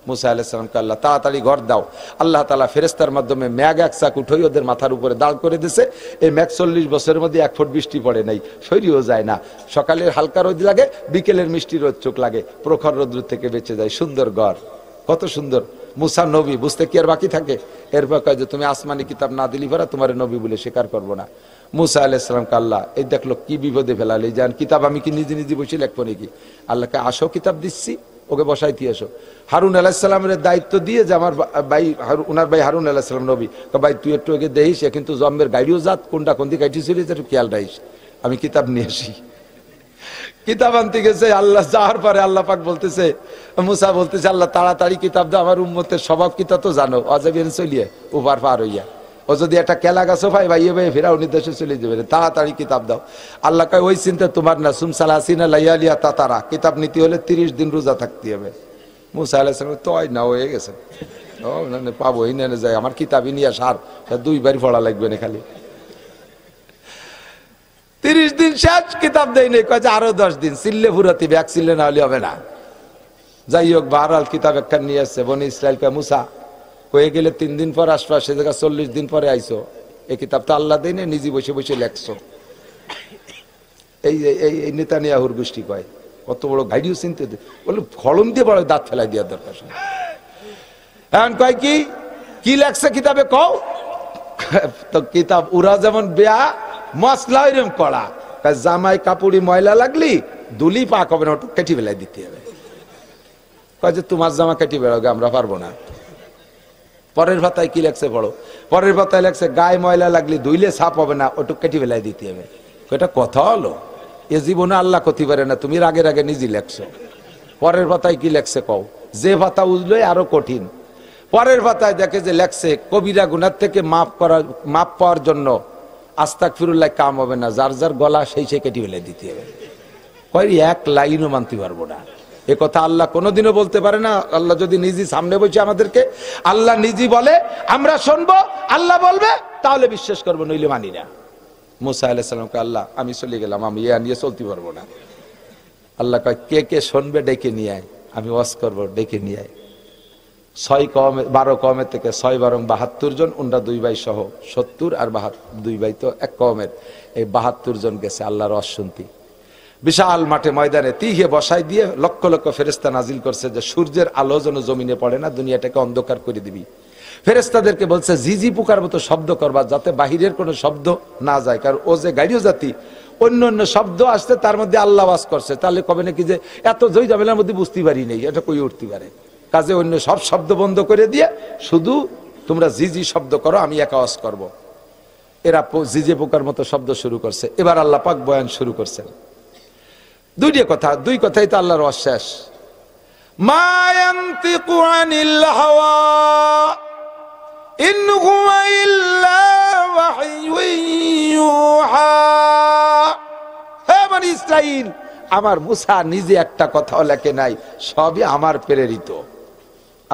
মুসা আলাইহিস সালামকে আল্লাহ তাড়াতাড়ি ঘর দাও। আল্লাহ তাআলা ফেরেশতার মাধ্যমে মেঘ এক চাক উঠই ওদের মাথার উপরে দাঁড় করে দিয়েছে। এই মেঘ 40 বছরের মধ্যে 1 ফুট বৃষ্টি পড়ে নাই, সরিয়েও যায় না। সকালের হালকা রোদ লাগে, বিকেলের মিষ্টি রোদ চোখ লাগে, প্রখর রোদ্র থেকে বেঁচে যায়। সুন্দর ঘর, কত সুন্দর। মুসা নবী বুঝতে কি আর বাকি থাকে? এরপর কয় যে তুমি আসমানি কিতাব না দিলি পরে তোমার নবী বলে স্বীকার করবো না। মুসা আলাইহিস সালামকে আল্লাহ এই দেখলো কি বিপদে ফেলালে, জান কিতাব আমি কি নিজে নিজে বসে লিখবো নাকি? আল্লাহকে আসো কিতাব দিচ্ছি, ওকে বসাইতে আসো। হারুন আলাইহিস সালামের দায়িত্ব দিয়ে যে আমার ভাই ওনার ভাই হারুন আলাইহিস সালাম নবী, ভাই তুই একটু ওকে দেখিস, কিন্তু জম্মের গাড়িও জাত কোনটা কোন দিকে গাইটি চলে একটু খেয়াল রাখিস, আমি কিতাব নিয়ে আসি। কিতাব আনতে গেছে, আল্লাহ যাওয়ার পরে আল্লাহ পাক বলতেছে, মুসা বলতেছে আল্লাহ তাড়াতাড়ি কিতাব দাও, আমার উম্মতের স্বভাব কিতাব তো জানো, অজাবেন চলিয়ে ওপার পার হইয়া, ও যদি একটা কেলা গাছও ভাই ভাইয়ে ভাই ফেরাউনির দেশে চলে যাবে, তাড়াতাড়ি কিতাব দাও। আল্লাহ কয় ওই চিন্তা তোমার না, সুমসালাসিনা লাইয়ালিয়া তাতারা, কিতাব নিতে হলে 30 দিন রোজা থাকতে হবে। মুসা আলাইহিস সালাম তো না হয়ে গেছে, ও না পাবো এই নেনে যায়, আমার কিতাবই নিয়ে সার 2 বার পড়া লাগবে না খালি। 30 দিন শেষ, কিতাব দেয় নেই, কয় যে আরো 10 দিন, চিল্লে ফুরাতি, ব্যাগ চিল্লে না হলে হবে না। যাই হোক বাহরাল কিতাব একটা নিয়ে আসছে। বনি ইসরাইল কয় মুসা কয়ে গেলে 3 দিন পর আসবা, সে জায়গা 40 দিন পরে আইসো, এই কিতাব তো আল্লাহ দেয় না, নিজে বসে বসে লেখছো। এই নেতানিয়াহুর গোষ্ঠী কয় কত বড় গাইডিও চিনতে, বলে খড়ম দিয়ে বড় দাঁত ফেলাই দেওয়ার দরকার। এখন কয় কি লেখছে কিতাবে কও? তো কিতাব ওরা যেমন বেয়া মশলা ওইরকম কড়া, জামাই কাপড়ি ময়লা লাগলি দুলি পাক হবে না, ওটু কেটে ফেলাই দিতে হবে। কয় যে তোমার জামা কেটে বেড়াবে, আমরা পারবো না। পরের পাতায় কি লেখছে পড়ো। পরের পাতায় লেখছে গায়ে ময়লা লাগলে ধুইলে সাপ হবে না, ওটু কেটে ফেলাই দিতে হবে। এটা কথা হলো? এ জীবনে আল্লাহ করতে পারে না, তুমি রাগের আগে নিজে লেখছো। পরের পাতায় কি লেখছে কও? যে পাতা উজলোই আরো কঠিন। পরের পাতায় দেখে যে লেখছে কবিরা গুনার থেকে মাপ পাওয়ার জন্য আস্তাগফিরুল্লাহ কাম হবে না, যার যার গলা সেই কেটে ফেলে দিতে হবে। কয় এক লাইনও মানতে পারবো না। এ কথা আল্লাহ কোনোদিনও বলতে পারে না। আল্লাহ যদি নিজে সামনে বসে আমাদেরকে, আল্লাহ নিজে বলে আমরা শুনবো, আল্লাহ বলবে তাহলে বিশ্বাস করবো, নইলে মানি না। মুসা আলাইহিস সালামকে আল্লাহ আমি চলে গেলাম, আমি ইয়া নিয়ে চলতে পারবো না। আল্লাহ কয় কে কে শুনবে ডেকে নিয়ে আয়, আমি ওয়াজ করবো, ডেকে নিয়ে আয়। 12 কওমের থেকে 6 বারং 72 জন, ওনরা 2 ভাই সহ 70, আর 2 ভাই তো এক কওমের, এই 72 জন গেছে আল্লাহর ওয়াজ শুনতে। বিশাল মাঠে ময়দানে তিহে বসাই দিয়ে লক্ষ লক্ষ ফেরেশতা নাজিল করছে যে সূর্যের আলো যেন জমিনে পড়ে না, দুনিয়াটাকে অন্ধকার করে দিবি। ফেরেশতাদেরকে বলছে ঝিঝি পোকার মতো শব্দ করবা, যাতে বাহিরের কোনো শব্দ না যায়, কারণ ও যে গাড়িও জাতি, অন্য অন্য শব্দ আসছে তার মধ্যে আল্লাহ ওয়াজ করছে, তাহলে কবে নাকি যে এত জয় ঝামেলার মধ্যে বুঝতে পারি নেই, এটা কই উঠতে পারে। কাজে অন্য সব শব্দ বন্ধ করে দিয়ে শুধু তোমরা ঝিঝি শব্দ করো, আমি একা ওয়াজ করব। এরা ঝিঝি পোকার মতো শব্দ শুরু করছে। এবার আল্লাহ পাক বয়ান শুরু করছেন। দুই কথাই তো আল্লাহর ওয়াজ শেষ। মা ইয়ানতিকু আনিল হাওয়া ইন হুয়া ইল্লা ওয়াহয়ুন ইউহা। হে বনি ইসরাইল, আমার মুসা নিজে একটা কথাও লেখে নাই, সবই আমার প্রেরিত।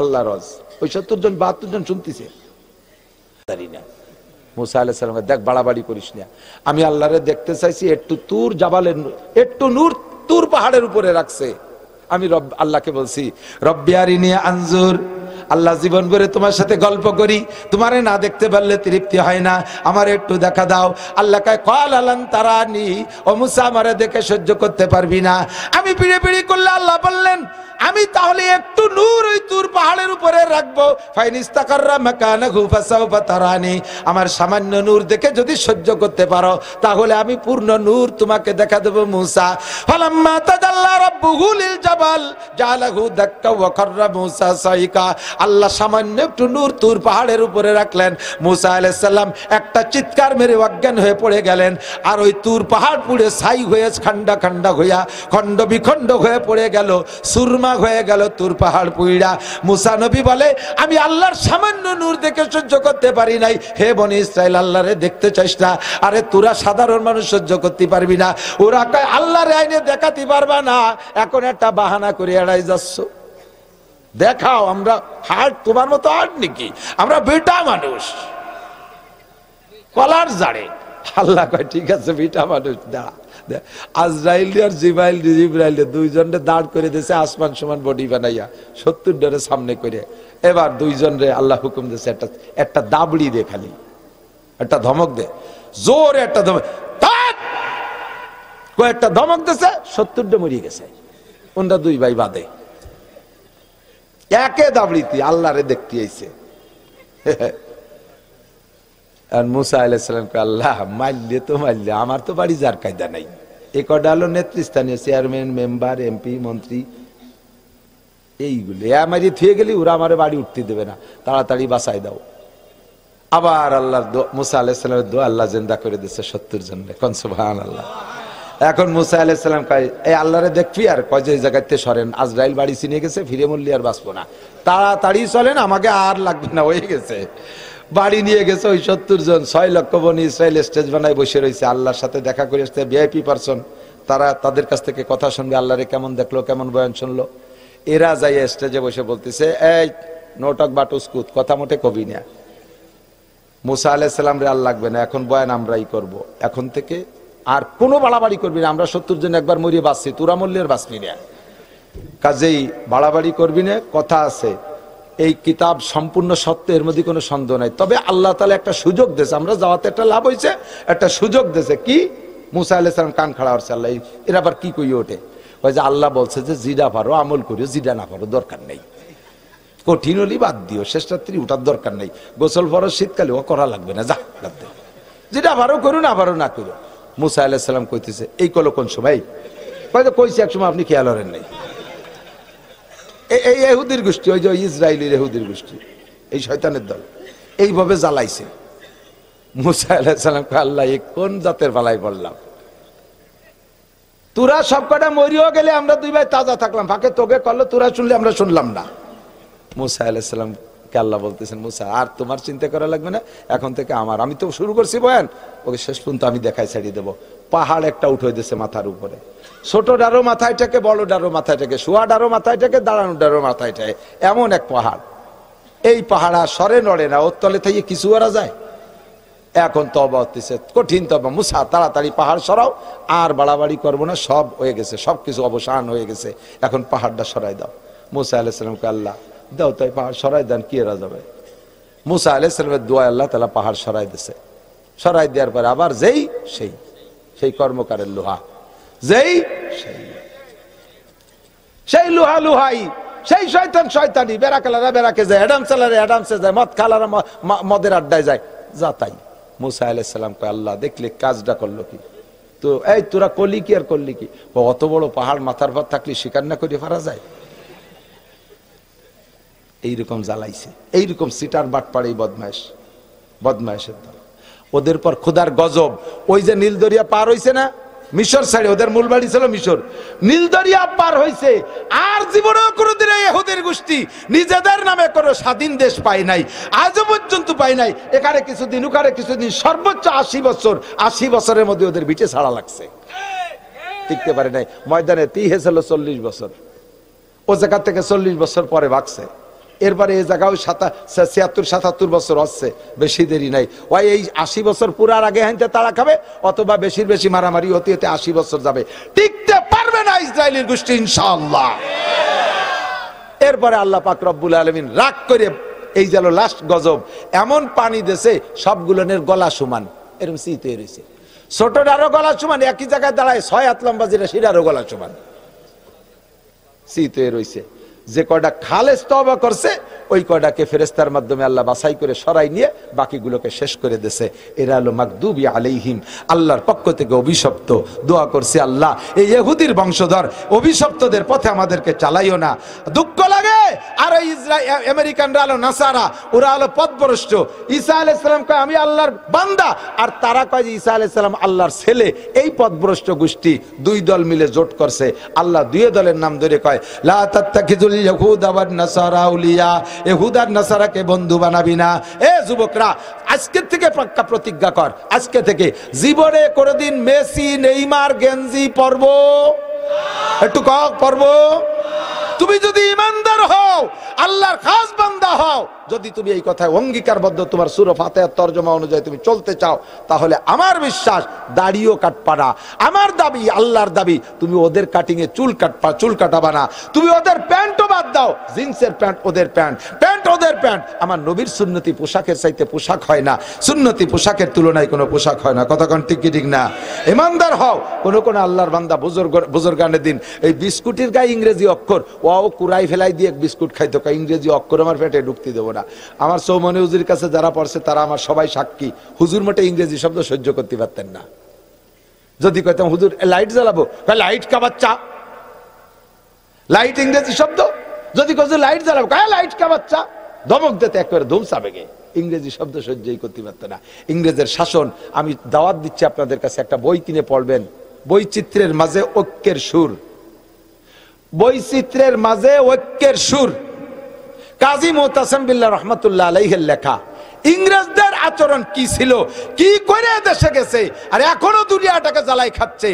আল্লাহর ওয়াজ ওই 70 জন 72 জন শুনতেছে। জানি না মুসা আলাইহিস সালাম দেখ বাড়াবাড়ি করিস না, আমি আল্লাহরে দেখতে চাইছি, একটু তুর জাবালের একটু নূর তুর পাহাড়ের উপরে রাখছে। আমি আল্লাহকে বলছি রব্বি আরিনি আনজুর, আল্লাহ জীবন ভরে তোমার সাথে গল্প করি, তোমারে না দেখতে পারলে তৃপ্তি হয় না, আমার একটু দেখা দাও। আল্লাহ কয় ক্বাল আলান তারানি, ও মুসা আমারে দেখে সহ্য করতে পারবি না। আমি পিড়ে পিড়ি করলে আল্লাহ বললেন আমি তাহলে একটু নূর ওই তুর পাহাড়ের উপরে রাখবো। ফাইন ইস্তাকাররা মাকানাহু ফাসাউফা তারানি, আমার সামান্য নূর দেখে যদি সহ্য করতে পারো তাহলে আমি পূর্ণ নূর তোমাকে দেখা দেব মুসা। ফালাম্মা তাজাল্লা রাব্বুহু লিল জাবাল জালাহু দাক্কা ওয়া খাররা মুসা সাইকা। আল্লাহ সামান্য একটু নূর তুর পাহাড়ের উপরে রাখলেন, মুসা আলাইহিস সালাম একটা চিৎকার মেরে অজ্ঞান হয়ে পড়ে গেলেন। আর ওই তুর পাহাড় পুড়ে ছাই হয়ে খান্ডা খান্ডা হইয়া খণ্ড বিখণ্ড হয়ে পড়ে গেল, সুরমা হয়ে গেল তুর পাহাড় পুইড়া। মুসা নবী বলে আমি আল্লাহর সামান্য নূর দেখে সহ্য করতে পারি নাই। হে বনি ইসরাইল, আল্লাহরে দেখতে চাইস না? আরে তোরা সাধারণ মানুষ সহ্য করতে পারবি না, ওরা কয় আল্লাহর আইনে দেখাতে পারবা না, এখন একটা বাহানা করে এড়াই যাচ্ছ। দেখাও, আমরা হার্ট তোমার মতো হার্ট নাকি? আমরা বেটা মানুষ, কলার জাড়ে। আল্লাহ কয় ঠিক আছে বেটা মানুষ, দাঁড়া। আজরাইল আর জিব্রাইল দুইজনে দাঁড় করে দিয়েছে আসমান সমান বডি বানাইয়া 70 ডরে সামনে করে। এবার দুইজনে আল্লাহ হুকুম দিয়েছে একটা দাবড়ি দে, খালি একটা ধমক দে, জোরে একটা ধমক, কয়েকটা ধমক দিয়েছে, 70 ডে মরিয়ে গেছে। ওনরা 2 ভাই বাদে একে দাবড়িতে আল্লাহরে দেখতে আইছে। আর মুসা আলাইহিস সালামকে আল্লাহ মারলে তো মারলে, আমার তো বাড়ি যার কায়দা নাই। এ কটা হলো নেতৃস্থানীয় চেয়ারম্যান, মেম্বার, এমপি, মন্ত্রী, এইগুলো আমারই থুয়ে গেলি ওরা আমার বাড়ি উঠতে দেবে না, তাড়াতাড়ি বাঁচাই দাও। আবার আল্লাহ মুসা আলাইহিস সালামের দোয়া আল্লাহ জিন্দা করে দিচ্ছে 70 জন। কোন সুবহানাল্লাহ। এখন মুসা আলাইহিস সালাম কয় এই আল্লাহরে দেখবি, আর কয় যে জায়গাতে সরেন, আজরাইল বাড়ি চিনে গেছে, ফিরে মরলি আর বাঁচবো না, তাড়াতাড়ি চলেন, আমাকে আর লাগবে না, হয়ে গেছে। বাড়ি নিয়ে গেছে ওই 70 জন। 6 লক্ষ বনি ইসরাইল স্টেজ বানায় বসে রয়েছে, আল্লাহর সাথে দেখা করে আসতে ভিআইপি পারসন, তারা তাদের কাছ থেকে কথা শুনবে, আল্লাহরে কেমন দেখলো, কেমন বয়ান শুনলো। এরা যাই স্টেজে বসে বলতেছে এই নোটক বাটুসকুত, কথা মোটে কবি না, মুসা আলাইহিস সালাম রে আর লাগবে না, এখন বয়ান আমরাই করব, এখন থেকে আর কোনো বাড়াবাড়ি করবি না, আমরা 70 জন একবার মরিয়ে বাঁচছি, তোরা মরলে আর বাঁচবি না, কাজেই বাড়াবাড়ি করবি না। কথা আছে এই কিতাব সম্পূর্ণ সত্য, এর মধ্যে কোনো সন্দেহ নাই। তবে আল্লাহ তাআলা একটা সুযোগ দিয়েছে, আমরা যাওয়াতে একটা লাভ হয়েছে, একটা সুযোগ দিয়েছে। কি? মুসা আলাইহিস সালাম কান খাড়া করছে, আল্লাহ এর আবার কি কই ওঠে, ওই যে আল্লাহ বলছে যে জিডা পারো আমল করিও, জিডা না পারো দরকার নেই, কঠিন হলি বাদ দিও, শেষ রাত্রি উঠার দরকার নেই, গোসল ফরজ শীতকালে ও করা লাগবে না, যা যেটা পারো করো, না পারো না করো। মুসা আলাইহিস সালাম কইতেছে এই কলো কোন সময়? হয়তো কইছে এক সময়, আপনি খেয়াল করেন নাই। এই ইহুদির গোষ্ঠী, ওই যে ইসরায়েলের ইহুদির গোষ্ঠী, এই শয়তানের দল এইভাবে জ্বালাইছে। মুসা আলাইহিস সালামকে আল্লাহ এই কোন জাতের বালাই বললাম, তোরা সব কটা মরিও গেলে আমরা দুই ভাই তাজা থাকলাম, ফাঁকে তোকে করলো, তোরা শুনলে আমরা শুনলাম না। মুসা আলাইহিস সালামকে আল্লাহ বলতেছেন, মুসা আর তোমার চিন্তা করা লাগবে না, এখন থেকে আমার, আমি তো শুরু করছি বয়ান, ওকে শেষ পর্যন্ত আমি দেখাই ছাড়িয়ে দেবো। পাহাড় একটা উঠে দিয়েছে মাথার উপরে, ছোট ডারো মাথায় থাকে, বড় ডারো মাথায় থাকে, শোয়া ডারো মাথায় থাকে, দাঁড়ানো ডারো মাথায় থাকে, এমন এক পাহাড়। এই পাহাড় আর সরে নড়ে না, ওর তলে থেকে কিছু করা যায়? এখন তওবা হতেছে, কঠিন তওবা। মুসা তাড়াতাড়ি পাহাড় সরাও, আর বাড়াবাড়ি করবো না, সব হয়ে গেছে, সব কিছু অবসান হয়ে গেছে, এখন পাহাড়টা সরাই দাও। মুসা আলাইহিস সালামকে আল্লাহ দাও তাই পাহাড় সরাই দেন, কি এরা যাবে? মুসা আলাইহিস সালামের দোয়া আল্লাহ তাআলা পাহাড় সরাই দিছে। সরাই দেওয়ার পরে আবার সেই কর্মকারের লোহা, সেই লোহা লোহাই, সেই শয়তান শয়তানি, বেড়াকালারা বেড়াকে যায়, অ্যাডাম চালারে অ্যাডামসে যায়, মদ খালারা মদের আড্ডায় যায়, যা তাই। মুসা আলাইহিস সালাম কয় আল্লাহ দেখলে কাজটা করলো কি? তো এই তোরা করলি কি আর করলি কি? অত বড় পাহাড় মাথার পর থাকলে স্বীকার না করে পারা যায়? এইরকম জ্বালাইছে, এইরকম সিটার বাটপাড়ে বদমাইশের দল। ওদের পর খোদার গজব। ওই যে নীল দরিয়া পার হইছে না, মিশর সাইডে, ওদের মূল বাড়ি ছিল মিশর, নীল দরিয়া পার হইছে, আর জীবনেও কোনোদিন ইহুদির গোষ্ঠী নিজেদের নামে কোনো স্বাধীন দেশ পায় নাই, আজও পর্যন্ত পায় নাই। এখানে কিছুদিন, ওখানে কিছুদিন, সর্বোচ্চ 80 বছর, 80 বছরের মধ্যে ওদের বিটে ছাড়া লাগছে, টিকতে পারে নাই। ময়দানে হয়েছিল 40 বছর, ও জায়গা থেকে 40 বছর পরে ভাগছে। এরপরে এই জায়গাও 76-77 বছর হচ্ছে, বেশি দেরি নাই। ওই এই 80 বছর পুরার আগে হাইতে তারা খাবে, অথবা বেশির বেশি মারামারি হতে হতে 80 বছর যাবে, টিকতে পারবে না ইসরায়েলের গোষ্ঠী ইনশাআল্লাহ। এরপরে আল্লাহ পাক রব্বুল আলামিন রাগ করে, এই গেল লাস্ট গজব, এমন পানি দেশে সবগুলোনের গলা সমান, এরকম শীত হয়ে রয়েছে, ছোটটারও গলা সমান, একই জায়গায় দাঁড়ায় 6 হাত লম্বা যেটা, সেটারও গলা সমান শীত হয়ে রয়েছে। যে কয়টা খালেস তওবা করছে, ওই কয়টাকে ফেরেশতার মাধ্যমে আল্লাহ বাছাই করে সরাই নিয়ে বাকিগুলোকে শেষ করে দিয়েছে। এরা হলো মাগদুবি আলাইহিম, আল্লাহর পক্ষ থেকে অভিশপ্ত। দোয়া করছি আল্লাহ এই ইহুদির বংশধর অভিশপ্তদের পথে আমাদেরকে চালাইও না। দুঃখ লাগে। আর এই আমেরিকানরা হলো নাসারা, ওরা হলো পথভ্রষ্ট। ঈসা আলাইহিস সালাম কয় আমি আল্লাহর বান্দা, আর তারা কয় যে ঈসা আলাইহিস সালাম আল্লাহর ছেলে। এই পথভ্রষ্ট গোষ্ঠী দুই দল মিলে জোট করছে। আল্লাহ দুই দলের নাম ধরে কয় লা তাত্তাখিযুল ইহুদা ওয়ান নাসারা আউলিয়া, ইহুদ আর নাসারাকে বন্ধু বানাবি না। এ যুবকরা, আজকে থেকে পাক্কা প্রতিজ্ঞা কর, আজকে থেকে জীবনে কোনোদিন মেসি, নেইমার, গেঞ্জি পরব, একটু পরব। তুমি যদি ইমানদার হও, আল্লাহর খাস বান্দা হও, যদি তুমি এই কথায় অঙ্গীকারবদ্ধ, তোমার সূরা ফাতিহার তরজমা অনুযায়ী তুমি চলতে চাও, তাহলে আমার বিশ্বাস দাড়িও কাটবা না। আমার দাবি, আল্লাহর দাবি, তুমি ওদের কাটিং এ চুল কাটাবা না। তুমি ওদের প্যান্টও বাদ দাও, জিন্সের প্যান্ট ওদের প্যান্ট, প্যান্ট ওদের প্যান্ট। আমার নবীর সুন্নতি পোশাকের চাইতে পোশাক হয় না, সুন্নতি পোশাকের তুলনায় কোনো পোশাক হয় না। কথা কোন ঠিক কি ঠিক না? ইমানদার হও। কোন আল্লাহর বান্দা বুজুর্গানের দিন এই বিস্কুটের গায়ে ইংরেজি অক্ষর, ও কুড়াই ফেলাই দিয়ে বিস্কুট খাইতো, ইংরেজি অক্ষর আমার পেটে ঢুকতে দেবো না। আমার চৌমনি হুজুরের কাছে যারা পড়ছে তারা আমার সবাই সাক্ষী, হুজুর মোটে ইংরেজি শব্দ সহ্য করতে পারতেন না। যদি কইতাম হুজুর লাইট জ্বালাবো, লাইট কা বাচ্চা, লাইট ইংরেজি শব্দ। যদি কইছো লাইট জ্বালাবো, লাইট কা বাচ্চা, ধমক দিতে একবারে ধুমসা বেগে, ইংরেজি শব্দ সহ্যই করতে পারত না। ইংরেজের শাসন। আমি দাওয়াত দিচ্ছি আপনাদের কাছে, একটা বই কিনে পড়বেন, বৈচিত্র্যের মাঝে ঐক্যের সুর, বৈচিত্র্যের মাঝে ঐক্যের সুর, কাজী মুতাসিম বিল্লাহ রহমাতুল্লাহ আলাইহির লেখা। ইংরেজদের আচরণ কি ছিল, কি করে দেশে গেছে, আর এখনো দুনিয়াটাকে জ্বালাই খাচ্ছে,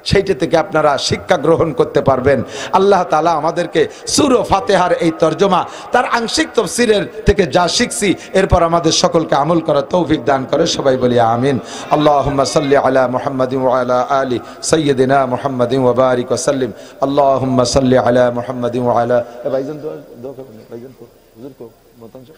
সেইটা থেকে আপনারা শিক্ষা গ্রহণ করতে পারবেন। আল্লাহ তাআলা আমাদেরকে সূরা ফাতিহার এই তরজমা, তার আংশিক তাফসীরের থেকে যা শিখছি, এরপর আমাদের সকলকে আমল করার তৌফিক দান করে। সবাই বলি আমিন। আল্লাহুম্মা সাল্লি আলা মুহাম্মাদিন ওয়া আলা আলি সাইয়্যিদিনা মুহাম্মাদিন ওয়া বারিক ওয়া সাল্লিম। আল্লাহুম্মা সাল্লি আলা মুহাম্মাদিন ওয়া আলা ভাইজান দোয়া করবেন, ভাইজান হুজুর কো মতাঞ্চ